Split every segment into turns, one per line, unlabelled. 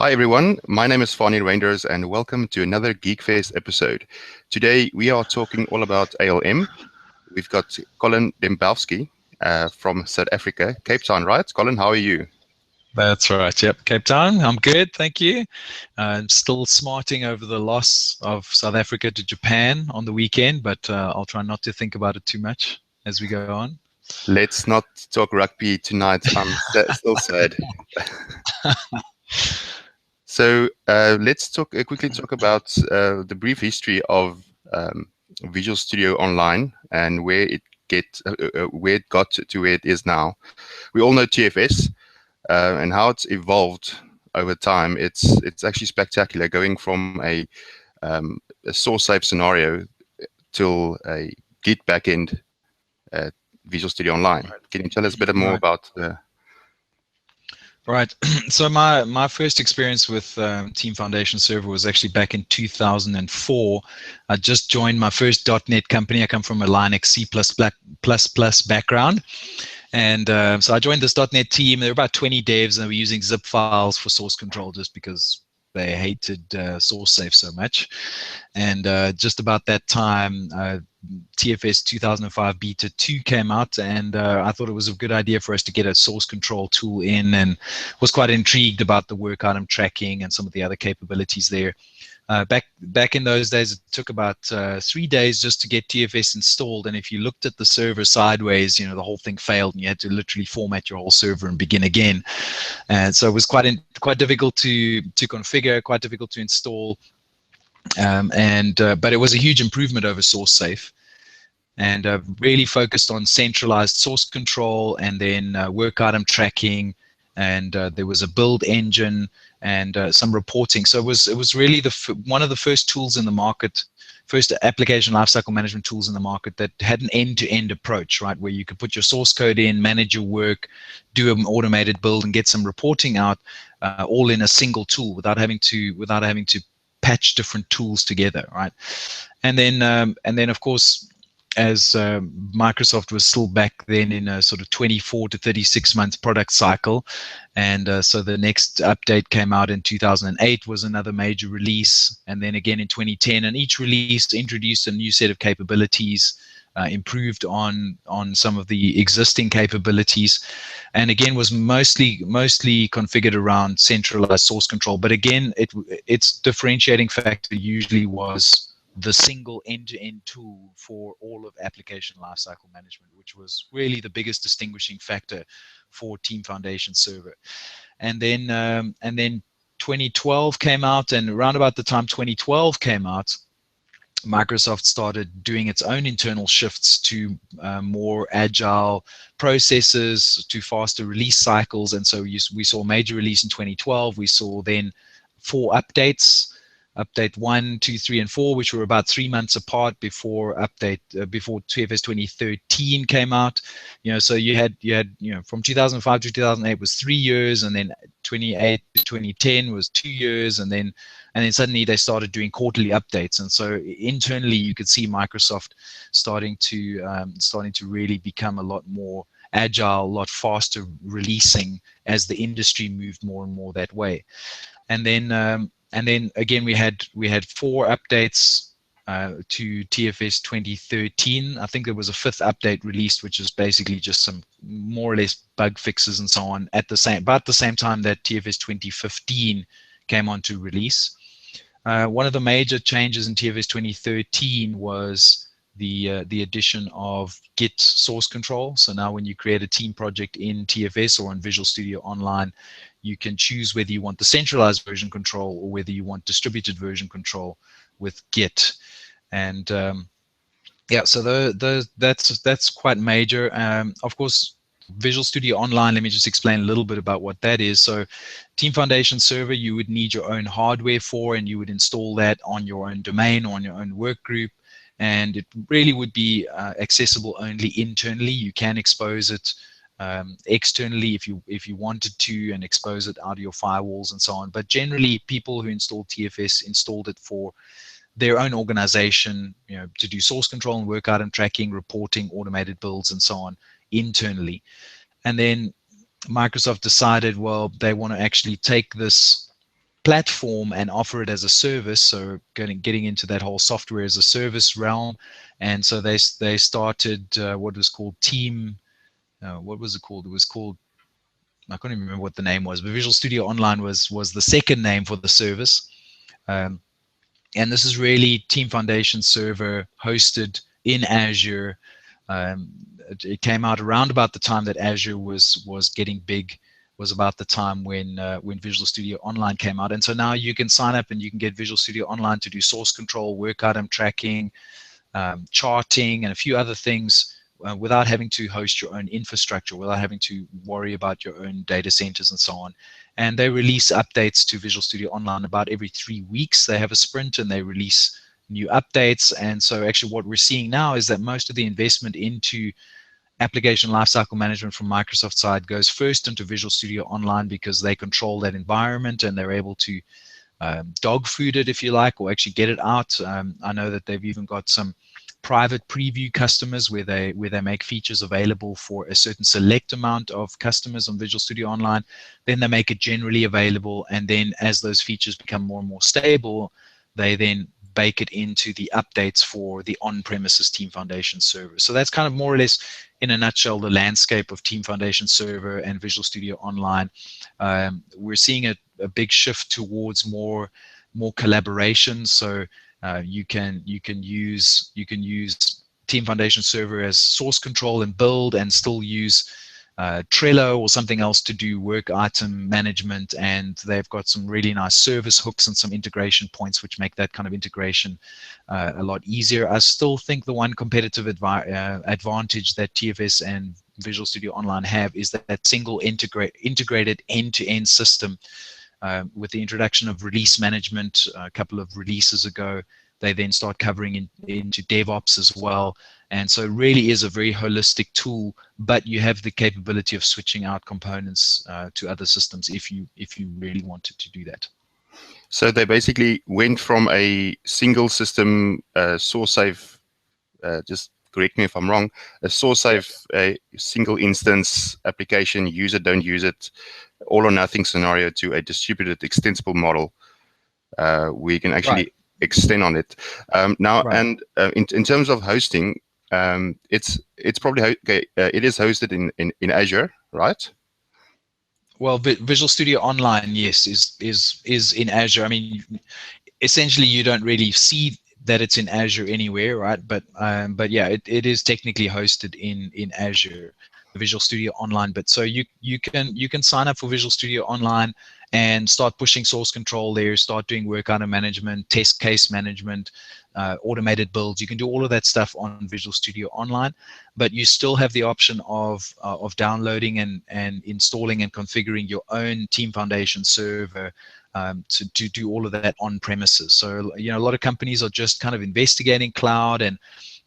Hi everyone, my name is Fani Reinders and welcome to another GeekFest episode. Today we are talking all about ALM. We've got Colin Dembovsky from South Africa, Cape Town, right? Colin, how are you?
That's right. Yep, Cape Town. I'm good, thank you. I'm still smarting over the loss of South Africa to Japan on the weekend, but I'll try not to think about it too much as we go on.
Let's not talk rugby tonight. I'm still sad. So let's quickly talk about the brief history of Visual Studio Online and where it got to where it is now. We all know TFS and how it's evolved over time. It's actually spectacular, going from a source safe scenario till a Git backend Visual Studio Online. Can you tell us a bit more about the?
Right. So my first experience with Team Foundation Server was actually back in 2004. I just joined my first .NET company. I come from a Linux C++ background. And so I joined this .NET team. There were about 20 devs, and they were using zip files for source control just because they hated source safe so much. And just about that time, TFS 2005 Beta 2 came out, and I thought it was a good idea for us to get a source control tool in, and was quite intrigued about the work item tracking and some of the other capabilities there. Back in those days, it took about 3 days just to get TFS installed, and if you looked at the server sideways, the whole thing failed, and you had to literally format your whole server and begin again. And so it was quite difficult to configure, quite difficult to install, but it was a huge improvement over source safe. And really focused on centralized source control, and then work item tracking, and there was a build engine and some reporting. So it was really one of the first tools in the market, first application lifecycle management tools in the market that had an end-to-end approach, right, where you could put your source code in, manage your work, do an automated build, and get some reporting out, all in a single tool without having to patch different tools together, right? And then of course, as Microsoft was still back then in a sort of 24 to 36 month product cycle, and so the next update came out in 2008, was another major release, and then again in 2010, and each release introduced a new set of capabilities, improved on some of the existing capabilities, and again was mostly configured around centralized source control. But again, its differentiating factor usually was the single end-to-end tool for all of application lifecycle management, which was really the biggest distinguishing factor for Team Foundation Server. And then 2012 came out, and around about the time 2012 came out, Microsoft started doing its own internal shifts to more agile processes, to faster release cycles. And so we saw a major release in 2012. We saw then 4 updates. Update 1, 2, 3, and 4, which were about 3 months apart before TFS 2013 came out. So you had from 2005 to 2008 was 3 years, and then 2008 to 2010 was 2 years, and then suddenly they started doing quarterly updates. And so internally, you could see Microsoft starting to really become a lot more agile, a lot faster releasing as the industry moved more and more that way. And then again, we had 4 updates to TFS 2013. I think there was a 5th update released, which is basically just some more or less bug fixes and so on about the same time that TFS 2015 came on to release. One of the major changes in TFS 2013 was the addition of Git source control. So now when you create a team project in TFS or in Visual Studio Online, you can choose whether you want the centralized version control or whether you want distributed version control with Git. And so that's quite major. Of course, Visual Studio Online, let me just explain a little bit about what that is. So Team Foundation Server, you would need your own hardware for, and you would install that on your own domain or on your own work group. And it really would be accessible only internally. You can expose it externally if you wanted to, and expose it out of your firewalls and so on. But generally, people who installed TFS installed it for their own organization, to do source control and work item tracking, reporting, automated builds, and so on internally. And then Microsoft decided, well, they want to actually take this platform and offer it as a service. So getting into that whole software as a service realm. And so they started what was called Team. What was it called? It was called, I can't even remember what the name was, but Visual Studio Online was the second name for the service. And this is really Team Foundation server hosted in Azure. It came out around about the time that Azure was getting big. Was about the time when Visual Studio Online came out. And so now you can sign up and you can get Visual Studio Online to do source control, work item tracking, charting, and a few other things without having to host your own infrastructure, without having to worry about your own data centers and so on. And they release updates to Visual Studio Online about every 3 weeks. They have a sprint and they release new updates. And so actually what we're seeing now is that most of the investment into application lifecycle management from Microsoft side goes first into Visual Studio Online because they control that environment and they're able to dog food it, if you like, or actually get it out. I know that they've even got some private preview customers where they make features available for a certain select amount of customers on Visual Studio Online. Then they make it generally available, and then as those features become more and more stable, they then bake it into the updates for the on-premises Team Foundation server. So that's kind of more or less, in a nutshell, the landscape of Team Foundation server and Visual Studio Online. We're seeing a big shift towards more collaboration. So you can use Team Foundation server as source control and build, and still use Trello or something else to do work item management, and they've got some really nice service hooks and some integration points which make that kind of integration a lot easier. I still think the one competitive advantage that TFS and Visual Studio Online have is that single integrated end-to-end system. With the introduction of release management a couple of releases ago, they then start covering into DevOps as well. And so it really is a very holistic tool, but you have the capability of switching out components to other systems if you really wanted to do that.
So they basically went from a single system source save, just correct me if I'm wrong, a source save, a single instance application, use it, don't use it, all or nothing scenario, to a distributed extensible model where you can actually extend on it. Now, and in terms of hosting, it's probably it is hosted in Azure, right?
Well, Visual Studio Online, yes, is in Azure. I mean, essentially, you don't really see that it's in Azure anywhere, right? But yeah, it is technically hosted in Azure, Visual Studio Online. But so you can sign up for Visual Studio Online and start pushing source control there, start doing work item management, test case management, automated builds. You can do all of that stuff on Visual Studio Online, but you still have the option of downloading and installing and configuring your own Team Foundation server to do all of that on premises. So, you know, a lot of companies are just kind of investigating cloud and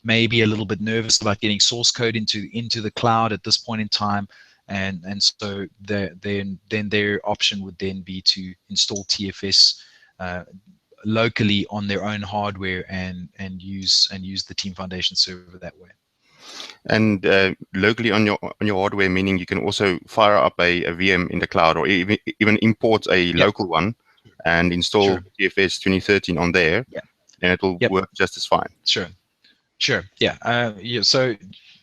maybe a little bit nervous about getting source code into the cloud at this point in time. And so then their option would then be to install TFS locally on their own hardware and use the Team Foundation server that way.
And locally on your hardware, meaning you can also fire up a VM in the cloud, or even import a local one and install TFS 2013 on there, and it will work just as fine.
Sure. Yeah. So,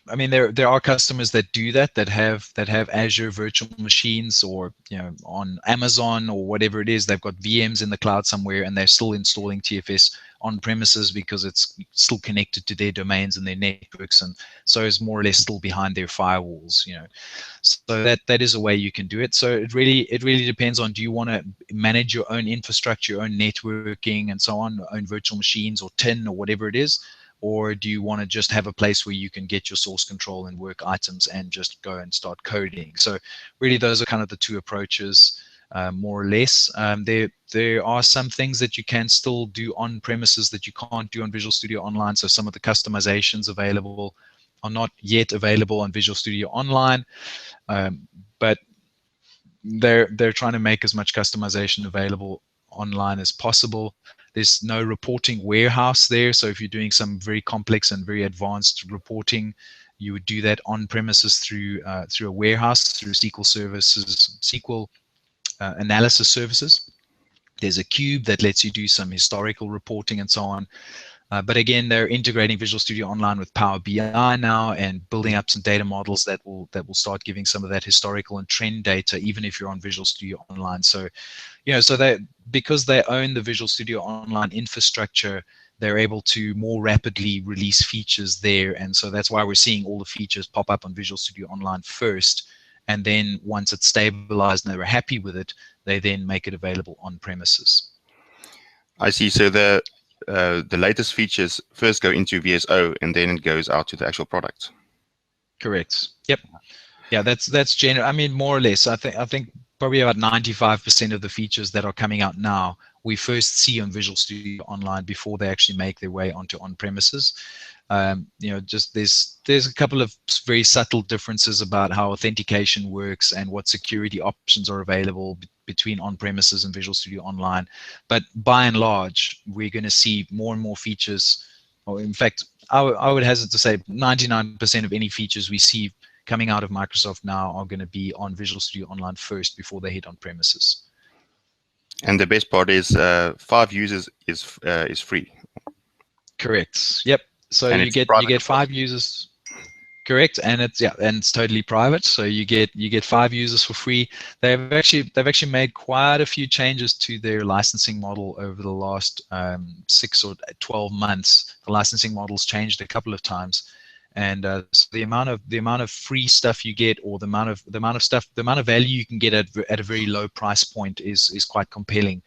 I mean, there are customers that do that have Azure virtual machines, or, you know, on Amazon or whatever it is. They've got VMs in the cloud somewhere, and they're still installing TFS on premises because it's still connected to their domains and their networks, and so it's more or less still behind their firewalls. You know, so that is a way you can do it. So it really depends on, do you want to manage your own infrastructure, your own networking, and so on, own virtual machines or TIN or whatever it is. Or do you want to just have a place where you can get your source control and work items and just go and start coding? So really, those are kind of the two approaches, more or less. There are some things that you can still do on premises that you can't do on Visual Studio Online. So some of the customizations available are not yet available on Visual Studio Online, but they're trying to make as much customization available online as possible. There's no reporting warehouse there, so if you're doing some very complex and very advanced reporting, you would do that on premises through a warehouse, through SQL services, SQL analysis services. There's a cube that lets you do some historical reporting and so on. But again, they're integrating Visual Studio Online with Power BI now and building up some data models that will start giving some of that historical and trend data, even if you're on Visual Studio Online. So, so they, because they own the Visual Studio Online infrastructure, they're able to more rapidly release features there. And so that's why we're seeing all the features pop up on Visual Studio Online first. And then once it's stabilized and they were happy with it, they then make it available on premises.
I see. So the latest features first go into VSO and then it goes out to the actual product.
Correct. Yep. Yeah, that's general. I mean, more or less. I think probably about 95% of the features that are coming out now we first see on Visual Studio Online before they actually make their way onto on-premises. Just there's a couple of very subtle differences about how authentication works and what security options are available between on-premises and Visual Studio Online. But by and large, we're going to see more and more features, or in fact, I would hazard to say 99% of any features we see coming out of Microsoft now are going to be on Visual Studio Online first before they hit on-premises.
And the best part is 5 users is free.
Correct. Yep. So
and
you get 5 users. Correct, and it's totally private. So you get 5 users for free. They've actually made quite a few changes to their licensing model over the last 6 or 12 months. The licensing model's changed a couple of times, and so the amount of free stuff you get, or the amount of value you can get at a very low price point is quite compelling.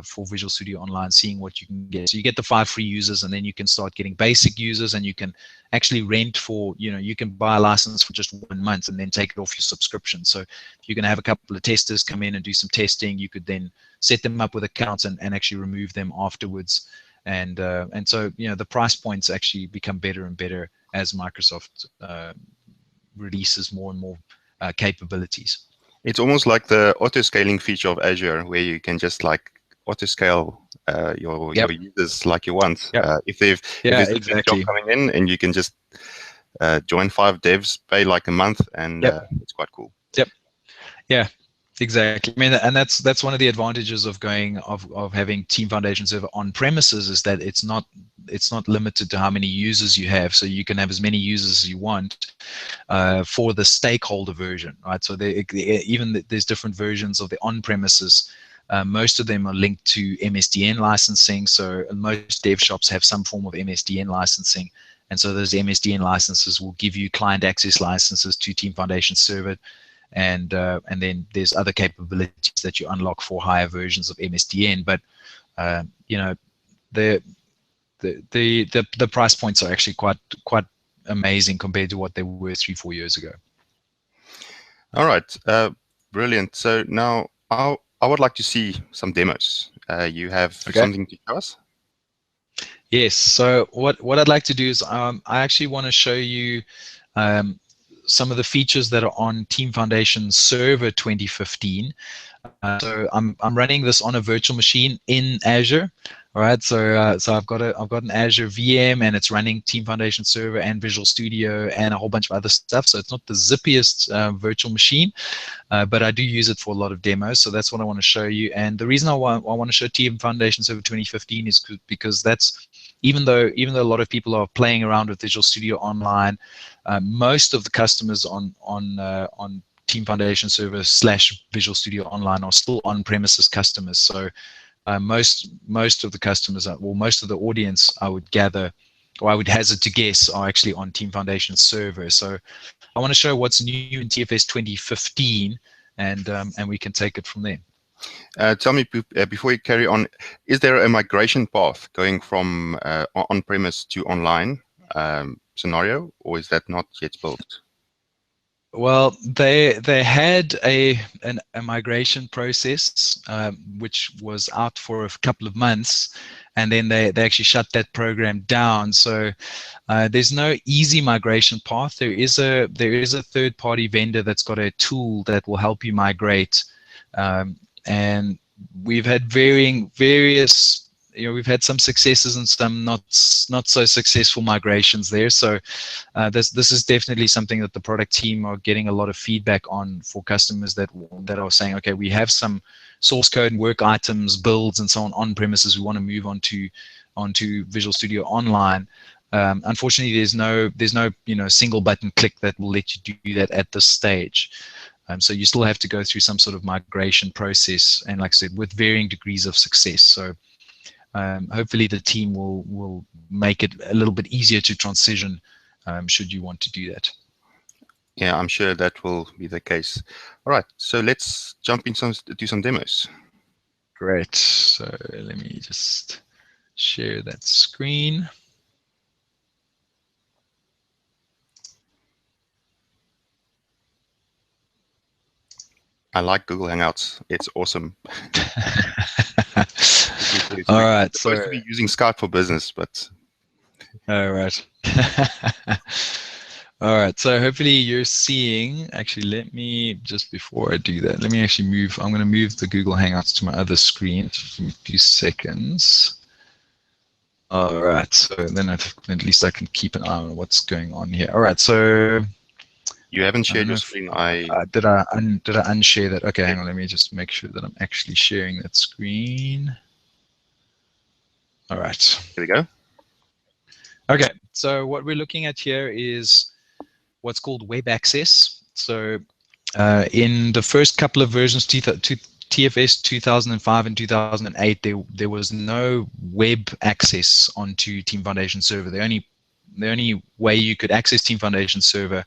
For Visual Studio Online, seeing what you can get. So you get the 5 free users, and then you can start getting basic users, and you can actually rent for, you can buy a license for just 1 month and then take it off your subscription. So you're going to have a couple of testers come in and do some testing. You could then set them up with accounts and actually remove them afterwards. And so, the price points actually become better and better as Microsoft releases more and more capabilities.
It's almost like the auto-scaling feature of Azure, where you can just auto-scale your users like you want.
Yep.
If there's a job coming in, and you can just join 5 devs, pay like a month, and it's quite cool.
Yep. Yeah. Exactly. I mean, and that's one of the advantages of having Team Foundation Server on premises, is that it's not limited to how many users you have. So you can have as many users as you want for the stakeholder version, right? So there's different versions of the on premises. Most of them are linked to MSDN licensing. So most dev shops have some form of MSDN licensing. And so those MSDN licenses will give you client access licenses to Team Foundation Server. And then there's other capabilities that you unlock for higher versions of MSDN. But the price points are actually quite amazing compared to what they were 3-4 years ago.
All right, brilliant. So now I would like to see some demos. You have something to show us?
Yes. So what I'd like to do is I actually want to show you some of the features that are on Team Foundation Server 2015. So I'm running this on a virtual machine in Azure. All right, so I've got an Azure VM, and it's running Team Foundation Server and Visual Studio and a whole bunch of other stuff. So it's not the zippiest virtual machine, but I do use it for a lot of demos. So that's what I want to show you. And the reason I want to show Team Foundation Server 2015 is because that's, even though a lot of people are playing around with Visual Studio Online, most of the customers on Team Foundation Server / Visual Studio Online are still on-premises customers. So most of the customers, most of the audience, I would gather, or I would hazard to guess, are actually on Team Foundation Server. So I want to show what's new in TFS 2015, and we can take it from there.
Tell me, before you carry on, is there a migration path going from on-premise to online scenario, or is that not yet built?
Well, they had a migration process which was out for a couple of months, and then they actually shut that program down. So there's no easy migration path. There is a third-party vendor that's got a tool that will help you migrate, and we've had various. We've had some successes and some not so successful migrations there. So this is definitely something that the product team are getting a lot of feedback on for customers that are saying, okay, we have some source code and work items, builds, and so on premises. We want to move onto Visual Studio Online. Unfortunately, there's no single button click that will let you do that at this stage. So you still have to go through some sort of migration process, and like I said, with varying degrees of success. So hopefully the team will make it a little bit easier to transition should you want to do that.
Yeah, I'm sure that will be the case. All right, so let's jump into some demos.
Great. So let me just share that screen.
I like Google Hangouts. It's awesome.
All right.
It's supposed to be using Skype for business, but.
All right. All right. So hopefully you're seeing. Actually, let me just before I do that, let me actually move. I'm going to move the Google Hangouts to my other screen. Just a few seconds. All right. So then at least I can keep an eye on what's going on here. All right. So.
You haven't shared your screen.
Did I unshare that? Okay, hang on. Let me just make sure that I'm actually sharing that screen. All right.
Here we go.
Okay, so what we're looking at here is what's called web access. So in the first couple of versions, TFS 2005 and 2008, there was no web access onto Team Foundation Server. The only way you could access Team Foundation Server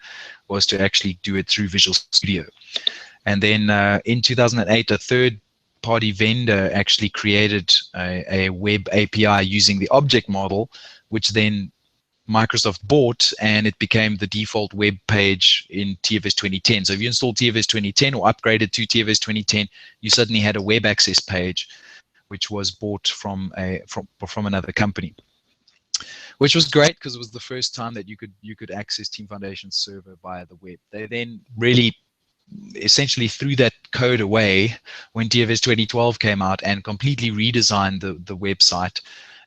was to actually do it through Visual Studio. And then in 2008, a third-party vendor actually created a web API using the object model, which then Microsoft bought, and it became the default web page in TFS 2010. So if you installed TFS 2010 or upgraded to TFS 2010, you suddenly had a web access page, which was bought from another company. Which was great because it was the first time that you could access Team Foundation Server via the web. They then really essentially threw that code away when TFS 2012 came out and completely redesigned the website.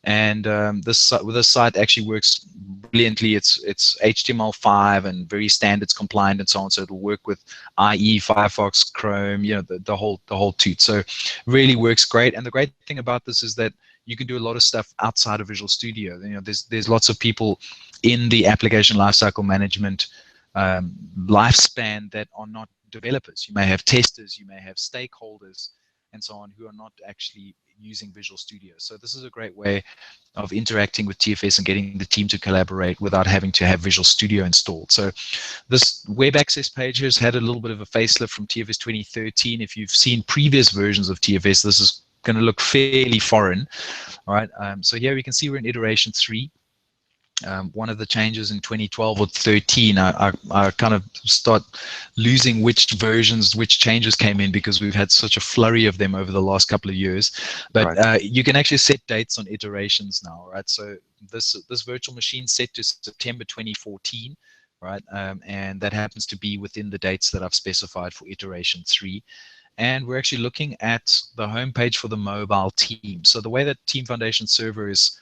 And this site actually works brilliantly. It's HTML5 and very standards compliant and so on. So it'll work with IE, Firefox, Chrome, the whole toot. So really works great. And the great thing about this is that you can do a lot of stuff outside of Visual Studio. There's lots of people in the application lifecycle management lifespan that are not developers. You may have testers, you may have stakeholders, and so on, who are not actually using Visual Studio. So this is a great way of interacting with TFS and getting the team to collaborate without having to have Visual Studio installed. So this web access page has had a little bit of a facelift from TFS 2013. If you've seen previous versions of TFS, this is going to look fairly foreign. All right. So here we can see we're in iteration 3. One of the changes in 2012 or 13, I kind of start losing which versions, which changes came in, because we've had such a flurry of them over the last couple of years. But right. You can actually set dates on iterations now, right? So this virtual machine set to September 2014, right? And that happens to be within the dates that I've specified for iteration 3. And we're actually looking at the homepage for the mobile team. So the way that Team Foundation Server is,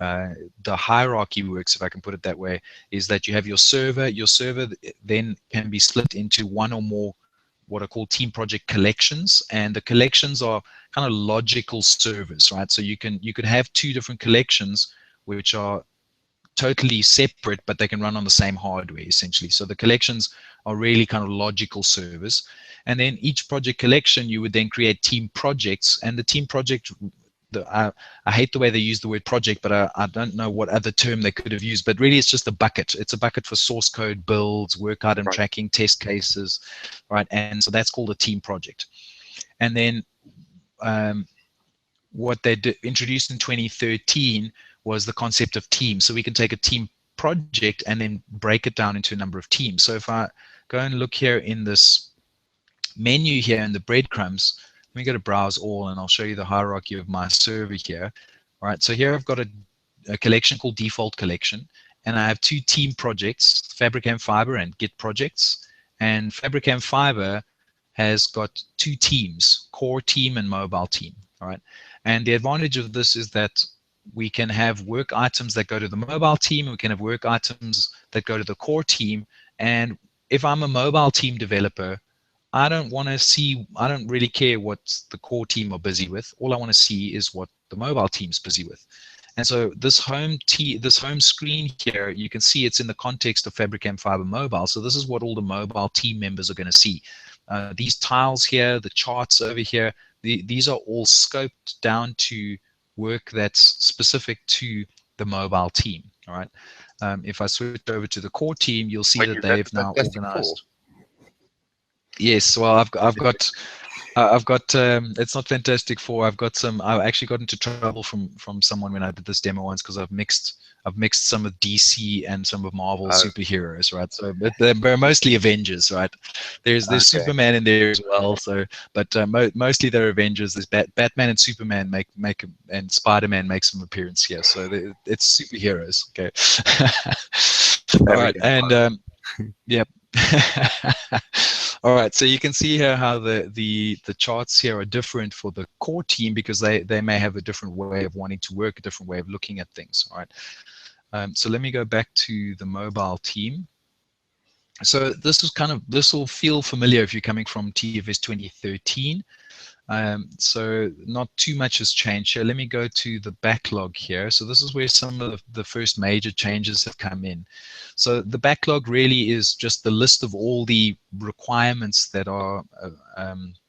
the hierarchy works, if I can put it that way, is that you have your server. Your server then can be split into one or more what are called team project collections, and the collections are kind of logical servers, right? So you could have 2 different collections which are totally separate, but they can run on the same hardware essentially. So the collections are really kind of logical servers, and then each project collection you would then create team projects, and the team project, I hate the way they use the word project, but I don't know what other term they could have used, but really it's just a bucket. It's a bucket for source code builds, work item right. tracking, test cases, right? And so that's called a team project. And then what they introduced in 2013 was the concept of teams. So we can take a team project and then break it down into a number of teams. So if I go and look here in this menu here in the breadcrumbs, let me go to browse all, and I'll show you the hierarchy of my server here. All right, so here I've got a collection called default collection, and I have 2 team projects, Fabricam Fiber and Git projects. And Fabricam Fiber has got 2 teams, core team and mobile team. All right, and the advantage of this is that we can have work items that go to the mobile team, we can have work items that go to the core team. And if I'm a mobile team developer, I don't want to see, I don't really care what the core team are busy with. All I want to see is what the mobile team's busy with. And so this home screen here, you can see it's in the context of Fabricam Fiber Mobile. So this is what all the mobile team members are going to see. These tiles here, the charts over here, these are all scoped down to work that's specific to the mobile team. All right. If I switch over to the core team, you'll see that they've now organized. Yes, well, I've got it's not Fantastic Four. I actually got into trouble from someone when I did this demo once because I've mixed some of DC and some of Marvel superheroes, right? So but they're mostly Avengers, right? There's Superman in there as well. So but mostly they're Avengers. There's Batman and Superman and Spider-Man make some appearance here. So it's superheroes. Okay. All right, and yep. All right, so you can see here how the charts here are different for the core team because they may have a different way of wanting to work, a different way of looking at things. All right, so let me go back to the mobile team. So this will feel familiar if you're coming from TFS 2013. So not too much has changed here. Let me go to the backlog here. So this is where some of the first major changes have come in. So the backlog really is just the list of all the requirements that are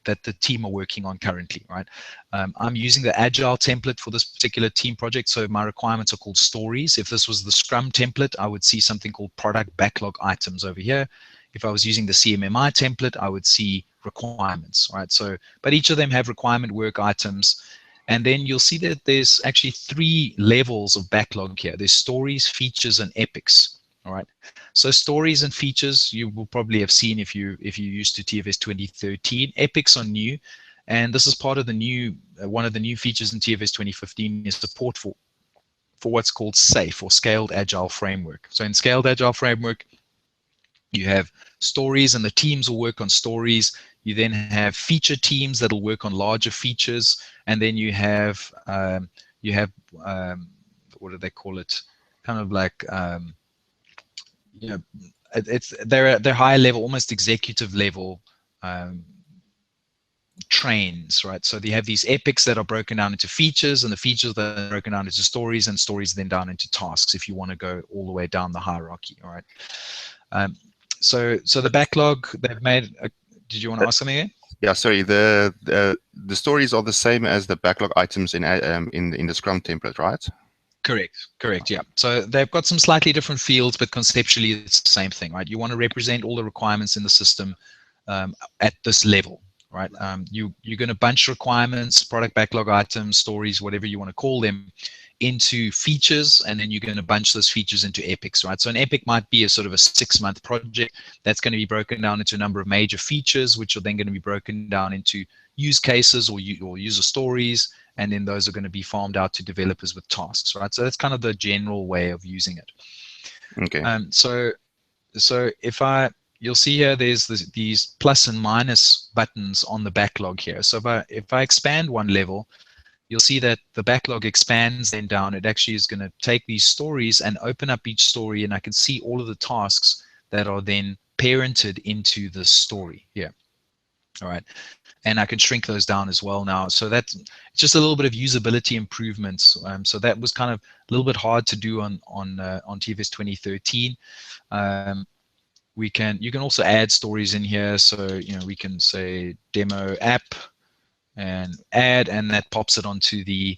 that the team are working on currently, right? I'm using the Agile template for this particular team project. So my requirements are called stories. If this was the Scrum template, I would see something called product backlog items over here. If I was using the CMMI template, I would see requirements, right? So, but each of them have requirement work items. And then you'll see that there's actually 3 levels of backlog here. There's stories, features, and epics. All right. So stories and features you will probably have seen if you used to TFS 2013. Epics are new, and this is part of the new one of the new features in TFS 2015 is support for what's called SAFe or Scaled Agile Framework. So in Scaled Agile Framework, you have stories, and the teams will work on stories. You then have feature teams that'll work on larger features, and then you have what do they call it? Kind of like they're higher level, almost executive level trains, right? So they have these epics that are broken down into features, and the features that are broken down into stories, and stories then down into tasks. If you want to go all the way down the hierarchy, all right. So the backlog they've made. Did you want to ask something again?
Yeah, sorry. The stories are the same as the backlog items in the Scrum template, right?
Correct. Yeah. So they've got some slightly different fields, but conceptually it's the same thing, right? You want to represent all the requirements in the system at this level, right? You're going to bunch requirements, product backlog items, stories, whatever you want to call them, into features, and then you're going to bunch those features into epics, right? So an epic might be a sort of a 6-month project that's going to be broken down into a number of major features, which are then going to be broken down into use cases or user stories, and then those are going to be farmed out to developers with tasks, right? So that's kind of the general way of using it.
Okay.
So you'll see here there's these plus and minus buttons on the backlog here. So if I expand one level, you'll see that the backlog expands then down. It actually is going to take these stories and open up each story, and I can see all of the tasks that are then parented into the story here. All right. And I can shrink those down as well now. So that's just a little bit of usability improvements. So that was kind of a little bit hard to do on TFS 2013. You can also add stories in here. So we can say demo app and add, and that pops it onto the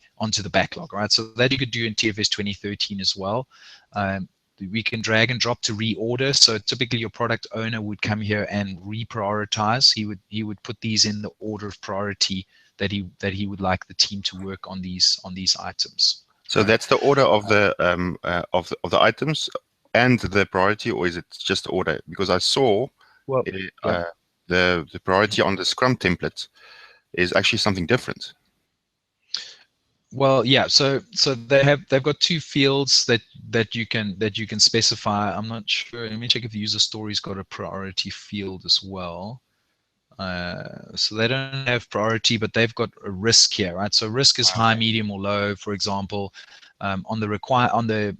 backlog, right? So that you could do in TFS 2013 as well. We can drag and drop to reorder. So typically your product owner would come here and reprioritize. He would put these in the order of priority that he would like the team to work on these items.
So that's the order of the items and the priority, or is it just order? Because I saw the priority on the Scrum template is actually something different.
Well, yeah. So they've got 2 fields that you can specify. I'm not sure. Let me check if the user story's got a priority field as well. So they don't have priority, but they've got a risk here, right? So risk is high, medium, or low. For example, on the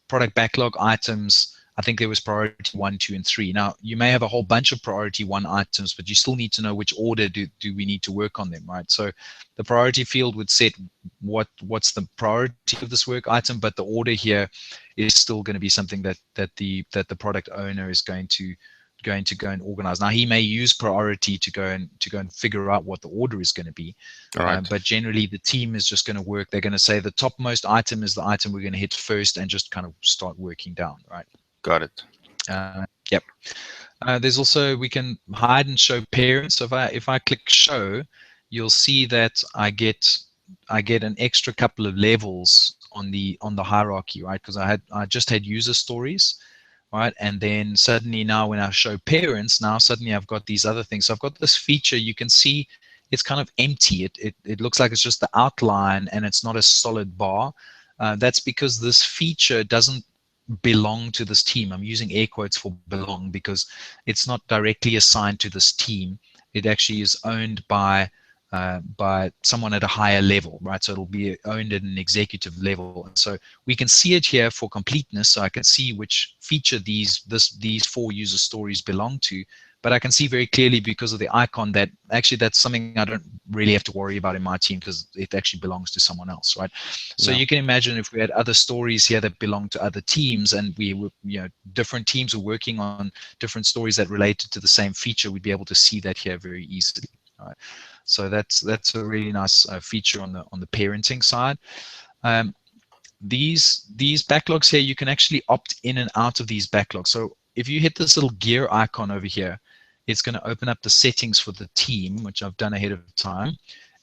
product backlog items, I think there was priority 1, 2, and 3. Now, you may have a whole bunch of priority 1 items, but you still need to know which order do we need to work on them, right? So the priority field would set what's the priority of this work item, but the order here is still going to be something that the product owner is going to go and organize. Now, he may use priority to go and figure out what the order is going to be, but generally the team is just going to work. They're going to say the topmost item is the item we're going to hit first, and just kind of start working down, right?
Got it.
Yep. There's also, we can hide and show parents. So if I click show, you'll see that I get an extra couple of levels on the hierarchy, right? Because I just had user stories, right? And then suddenly now when I show parents, now suddenly I've got these other things. So I've got this feature. You can see it's kind of empty. It looks like it's just the outline and it's not a solid bar. That's because this feature doesn't belong to this team. I'm using air quotes for belong because it's not directly assigned to this team. It actually is owned by someone at a higher level, right? So it'll be owned at an executive level. And so we can see it here for completeness. So I can see which feature these 4 user stories belong to, but I can see very clearly because of the icon that actually that's something I don't really have to worry about in my team because it actually belongs to someone else, right? So you can imagine if we had other stories here that belong to other teams, and we were, different teams were working on different stories that related to the same feature, we'd be able to see that here very easily, right? So that's a really nice feature on the parenting side. These backlogs here, you can actually opt in and out of these backlogs. So if you hit this little gear icon over here, it's going to open up the settings for the team, which I've done ahead of time.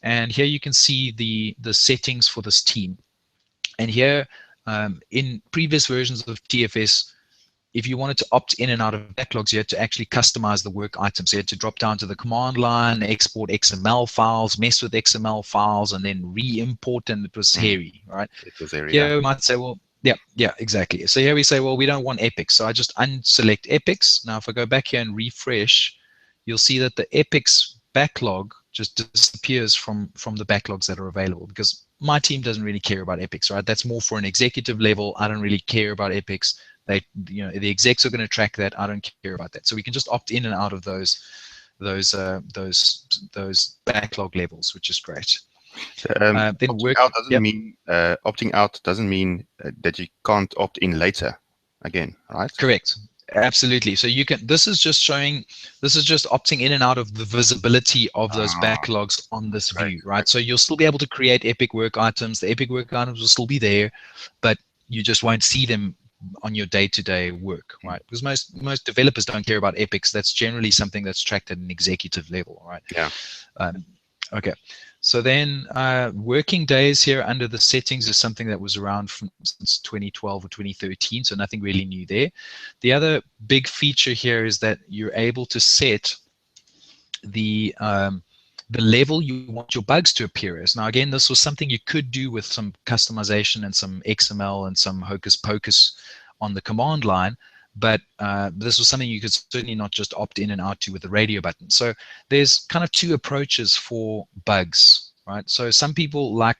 And here you can see the settings for this team. And here, in previous versions of TFS, if you wanted to opt in and out of backlogs, you had to actually customize the work items. So you had to drop down to the command line, export XML files, mess with XML files, and then re-import, and it was hairy, right?
It was hairy.
Here we might say, well, yeah, exactly. So here we say, well, we don't want epics. So I just unselect epics. Now, if I go back here and refresh, you'll see that the epics backlog just disappears from the backlogs that are available, because my team doesn't really care about epics, right? That's more for an executive level. I don't really care about epics. The execs are going to track that. I don't care about that. So we can just opt in and out of those backlog levels, which is great.
So, opting out doesn't mean that you can't opt in later again, right?
Correct. Absolutely. So you can. This is just opting in and out of the visibility of those backlogs on this view, right? So you'll still be able to create epic work items. The epic work items will still be there, but you just won't see them on your day-to-day work, right? Because most developers don't care about epics. That's generally something that's tracked at an executive level, right?
Yeah.
Okay. So then working days here under the settings is something that was around since 2012 or 2013, so nothing really new there. The other big feature here is that you're able to set the level you want your bugs to appear as. Now, again, this was something you could do with some customization and some XML and some hocus pocus on the command line, but this was something you could certainly not just opt in and out to with the radio button. So there's kind of 2 approaches for bugs, right? So some people like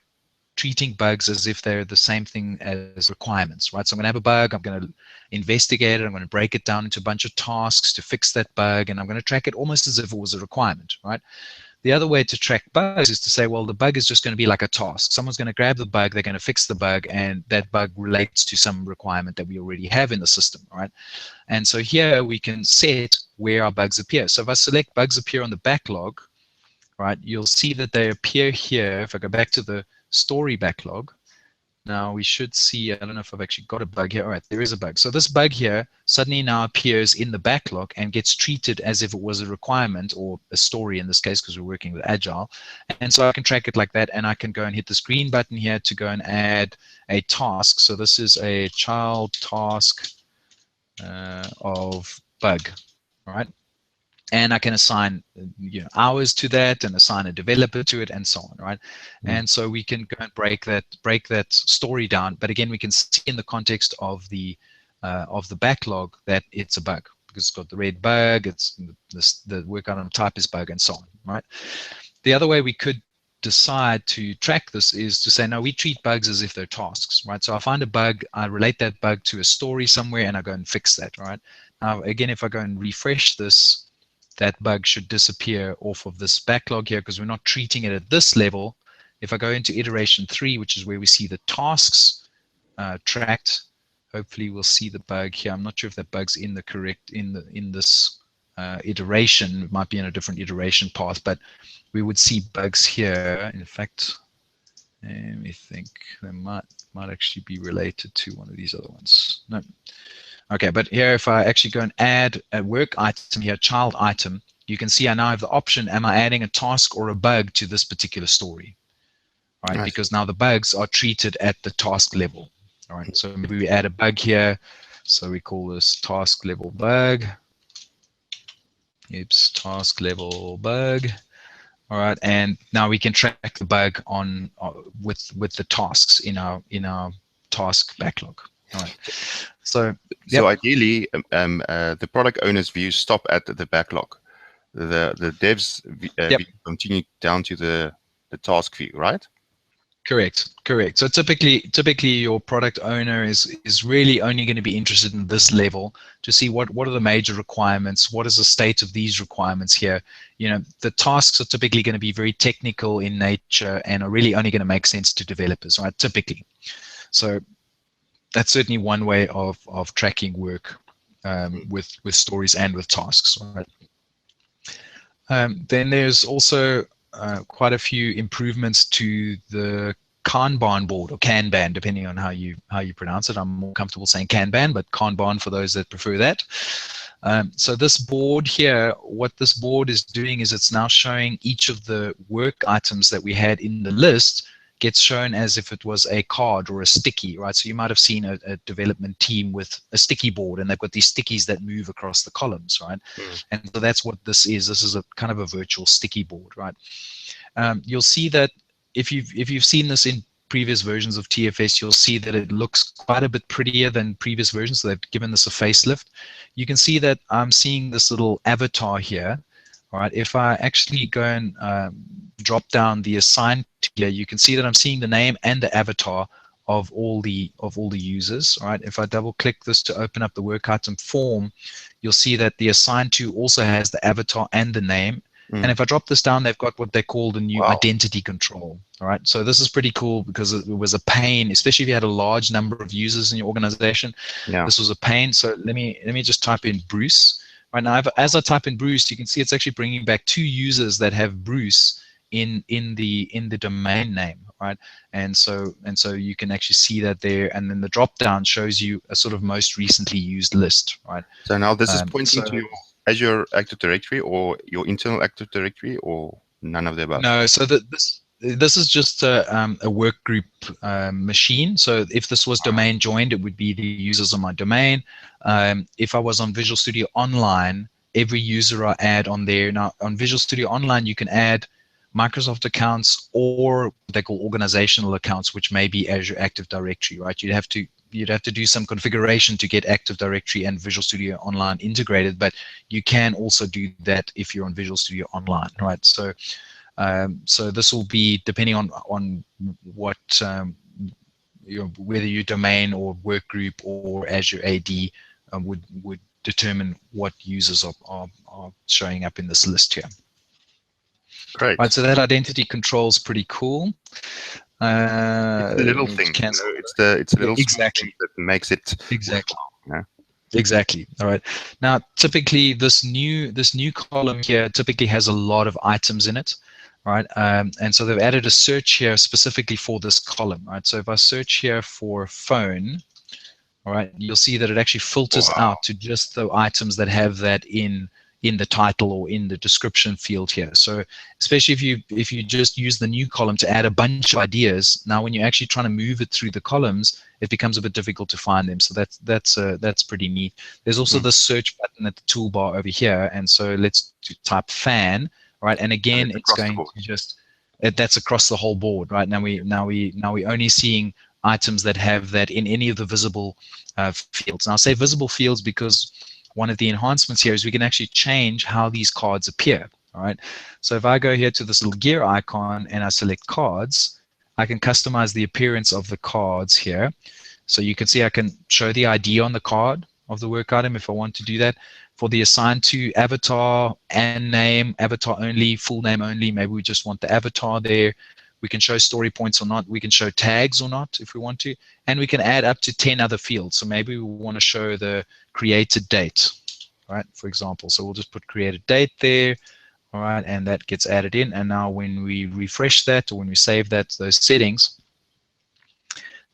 treating bugs as if they're the same thing as requirements, right? So I'm going to have a bug, I'm going to investigate it, I'm going to break it down into a bunch of tasks to fix that bug, and I'm going to track it almost as if it was a requirement, right? The other way to track bugs is to say, well, the bug is just going to be like a task. Someone's going to grab the bug, they're going to fix the bug, and that bug relates to some requirement that we already have in the system, right? And so here we can set where our bugs appear. So if I select bugs appear on the backlog, right, you'll see that they appear here. If I go back to the story backlog, now we should see, I don't know if I've actually got a bug here. All right, there is a bug. So this bug here suddenly now appears in the backlog and gets treated as if it was a requirement, or a story in this case, because we're working with Agile. And so I can track it like that, and I can go and hit this green button here to go and add a task. So this is a child task of bug, all right? And I can assign hours to that, and assign a developer to it, and so on, right? And so we can go and break that story down. But again, we can see in the context of the backlog that it's a bug, because it's got the red bug, it's the work item type is bug, and so on, right? The other way we could decide to track this is to say, no, we treat bugs as if they're tasks, right? So I find a bug, I relate that bug to a story somewhere, and I go and fix that, right? Now, again, if I go and refresh this, that bug should disappear off of this backlog here because we're not treating it at this level. If I go into iteration 3, which is where we see the tasks tracked, hopefully we'll see the bug here. I'm not sure if that bug's in the correct, in this iteration. It might be in a different iteration path, but we would see bugs here. In fact, let me think, they might actually be related to one of these other ones. No. Okay, but here if I actually go and add a work item here, child item, you can see I now have the option, am I adding a task or a bug to this particular story? Right, nice. Because now the bugs are treated at the task level. All right, so maybe we add a bug here. So we call this task level bug. Oops, task level bug. All right, and now we can track the bug on with the tasks in our task backlog. All right. So
ideally, the product owner's views stop at the backlog. The devs view continue down to the task view, right?
Correct. So typically your product owner is really only going to be interested in this level to see what are the major requirements, what is the state of these requirements here. You know, the tasks are typically going to be very technical in nature and are really only going to make sense to developers, right? Typically. So that's certainly one way of tracking work with stories and with tasks, right? Then there's also quite a few improvements to the Kanban board, or Kanban, depending on how you pronounce it. I'm more comfortable saying Kanban, but Kanban for those that prefer that. So this board here, what this board is doing is it's now showing each of the work items that we had in the list gets shown as if it was a card or a sticky, right? So you might have seen a development team with a sticky board, and they've got these stickies that move across the columns, right? And so that's what this is. This is a kind of a virtual sticky board, right? You'll see that if you've seen this in previous versions of TFS, you'll see that it looks quite a bit prettier than previous versions. So they've given this a facelift. You can see that I'm seeing this little avatar here. All right, if I actually go and drop down the assign here, you can see that I'm seeing the name and the avatar of all the users. All right, if I double click this to open up the work item form, you'll see that the assign to also has the avatar and the name. And if I drop this down, they've got what they call the new identity control. All right, so this is pretty cool because it was a pain, especially if you had a large number of users in your organization. Yeah. This was a pain. So let me just type in Bruce. Right now, as I type in Bruce, you can see it's actually bringing back 2 users that have Bruce in the domain name, right? And so you can actually see that there, and then the drop down shows you a sort of most recently used list, right?
So now this is pointing to your Azure Active Directory or your internal Active Directory, or none of the above?
No, so this is just a work group machine. So if this was domain joined, it would be the users on my domain. If I was on Visual Studio Online, every user I add on there. Now on Visual Studio Online, you can add Microsoft accounts or what they call organizational accounts, which may be Azure Active Directory, right? You'd have to do some configuration to get Active Directory and Visual Studio Online integrated, but you can also do that if you're on Visual Studio Online, right? So so this will be depending on what whether your domain or work group or Azure AD would determine what users are showing up in this list here.
Great.
Right, so that identity control is pretty cool.
It's the little thing. You know, it's the little thing that makes it
exactly.
Yeah.
Exactly. All right. Now, typically, this new column here typically has a lot of items in it. Right, and so they've added a search here specifically for this column. Right, so if I search here for phone, all right, you'll see that it actually filters out to just the items that have that in the title or in the description field here. So especially if you just use the new column to add a bunch of ideas, now when you're actually trying to move it through the columns, it becomes a bit difficult to find them. So that's pretty neat. There's also the search button at the toolbar over here, and so let's type fan. Right, and again, it's going to just that's across the whole board. Right, now we're only seeing items that have that in any of the visible fields. Now I say visible fields because one of the enhancements here is we can actually change how these cards appear. All right. So if I go here to this little gear icon and I select cards, I can customize the appearance of the cards here. So you can see I can show the ID on the card of the work item if I want to do that. For the assign to avatar and name, avatar only, full name only, maybe we just want the avatar there. We can show story points or not. We can show tags or not if we want to. And we can add up to 10 other fields. So maybe we want to show the created date, right, for example. So we'll just put created date there. All right, and that gets added in. And now when we refresh that, or when we save that, those settings,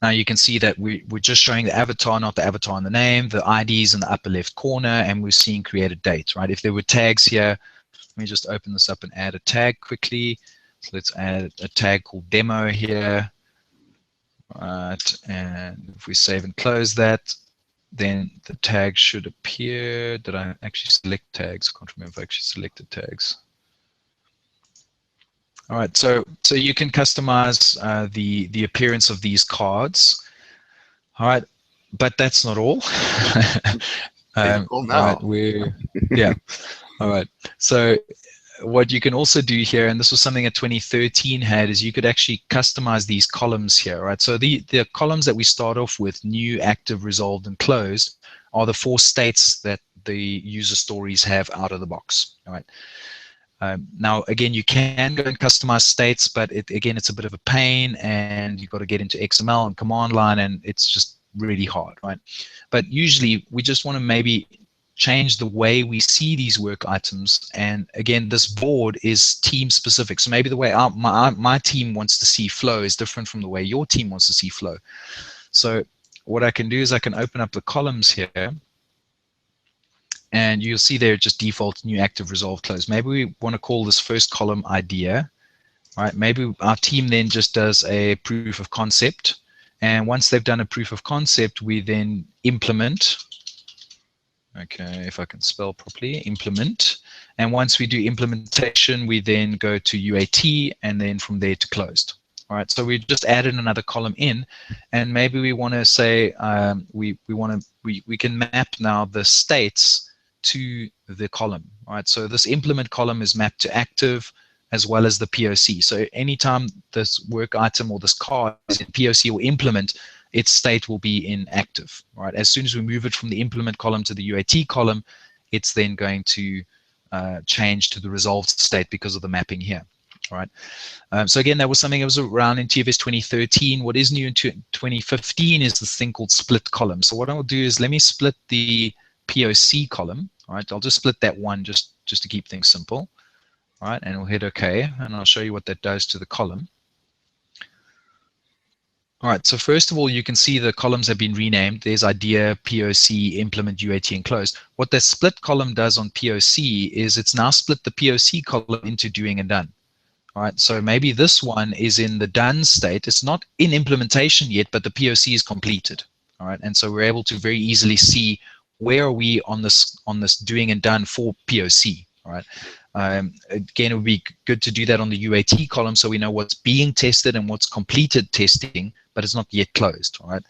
now you can see that we're just showing the avatar, not the avatar and the name. The IDs in the upper left corner, and we're seeing created date, right? If there were tags here, let me just open this up and add a tag quickly. So let's add a tag called demo here. All right, and if we save and close that, then the tag should appear. Did I actually select tags? I can't remember if I actually selected tags. All right, so you can customize the appearance of these cards. All right, but that's not all.
All right,
yeah. All right. So what you can also do here, and this was something that 2013 had, is you could actually customize these columns here, right? So the columns that we start off with, new, active, resolved, and closed, are the 4 states that the user stories have out of the box. All right. Now, again, you can go and customize states, but again, it's a bit of a pain, and you've got to get into XML and command line, and it's just really hard, right? But usually, we just want to maybe change the way we see these work items. And again, this board is team specific. So maybe the way my team wants to see flow is different from the way your team wants to see flow. So what I can do is I can open up the columns here, and you'll see there just default new, active, resolved, closed. Maybe we want to call this first column idea, right? Maybe our team then just does a proof of concept. And once they've done a proof of concept, we then implement. Okay, if I can spell properly, implement. And once we do implementation, we then go to UAT, and then from there to closed. All right, so we just added another column in, and maybe we want to say we can map now the states to the column. All right, so this implement column is mapped to active as well as the POC. So anytime this work item or this card is in POC or implement, its state will be in active. All right, as soon as we move it from the implement column to the UAT column, it's then going to change to the resolved state because of the mapping here. All right. So again, that was something that was around in TFS 2013. What is new in 2015 is this thing called split column. So what I'll do is let me split the POC column. All right, I'll just split that one just to keep things simple. All right, and we'll hit OK, and I'll show you what that does to the column. All right, so first of all, you can see the columns have been renamed. There's idea, POC, implement, UAT, and close. What the split column does on POC is it's now split the POC column into doing and done. All right, so maybe this one is in the done state. It's not in implementation yet, but the POC is completed. All right, and so we're able to very easily see where are we on this doing and done for POC. All right. Again, it would be good to do that on the UAT column so we know what's being tested and what's completed testing, but it's not yet closed. All right.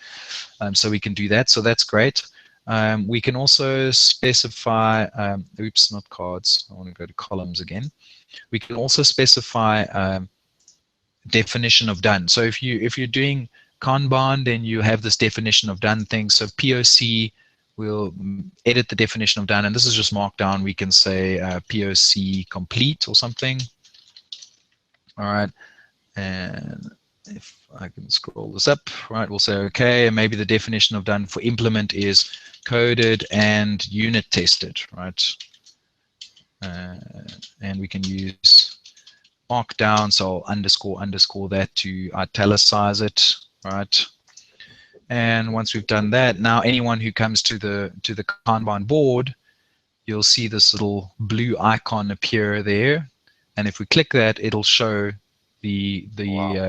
So we can do that. So that's great. We can also specify, oops, not cards. I want to go to columns again. We can also specify definition of done. So if you're doing Kanban, then you have this definition of done thing. So POC will edit the definition of done, and this is just markdown. We can say POC complete or something. All right, and if I can scroll this up, right, we'll say okay, and maybe the definition of done for implement is coded and unit tested, right? And we can use markdown, so I'll underscore that to italicize it, right? And once we've done that, now anyone who comes to the Kanban board, you'll see this little blue icon appear there, and if we click that, it'll show the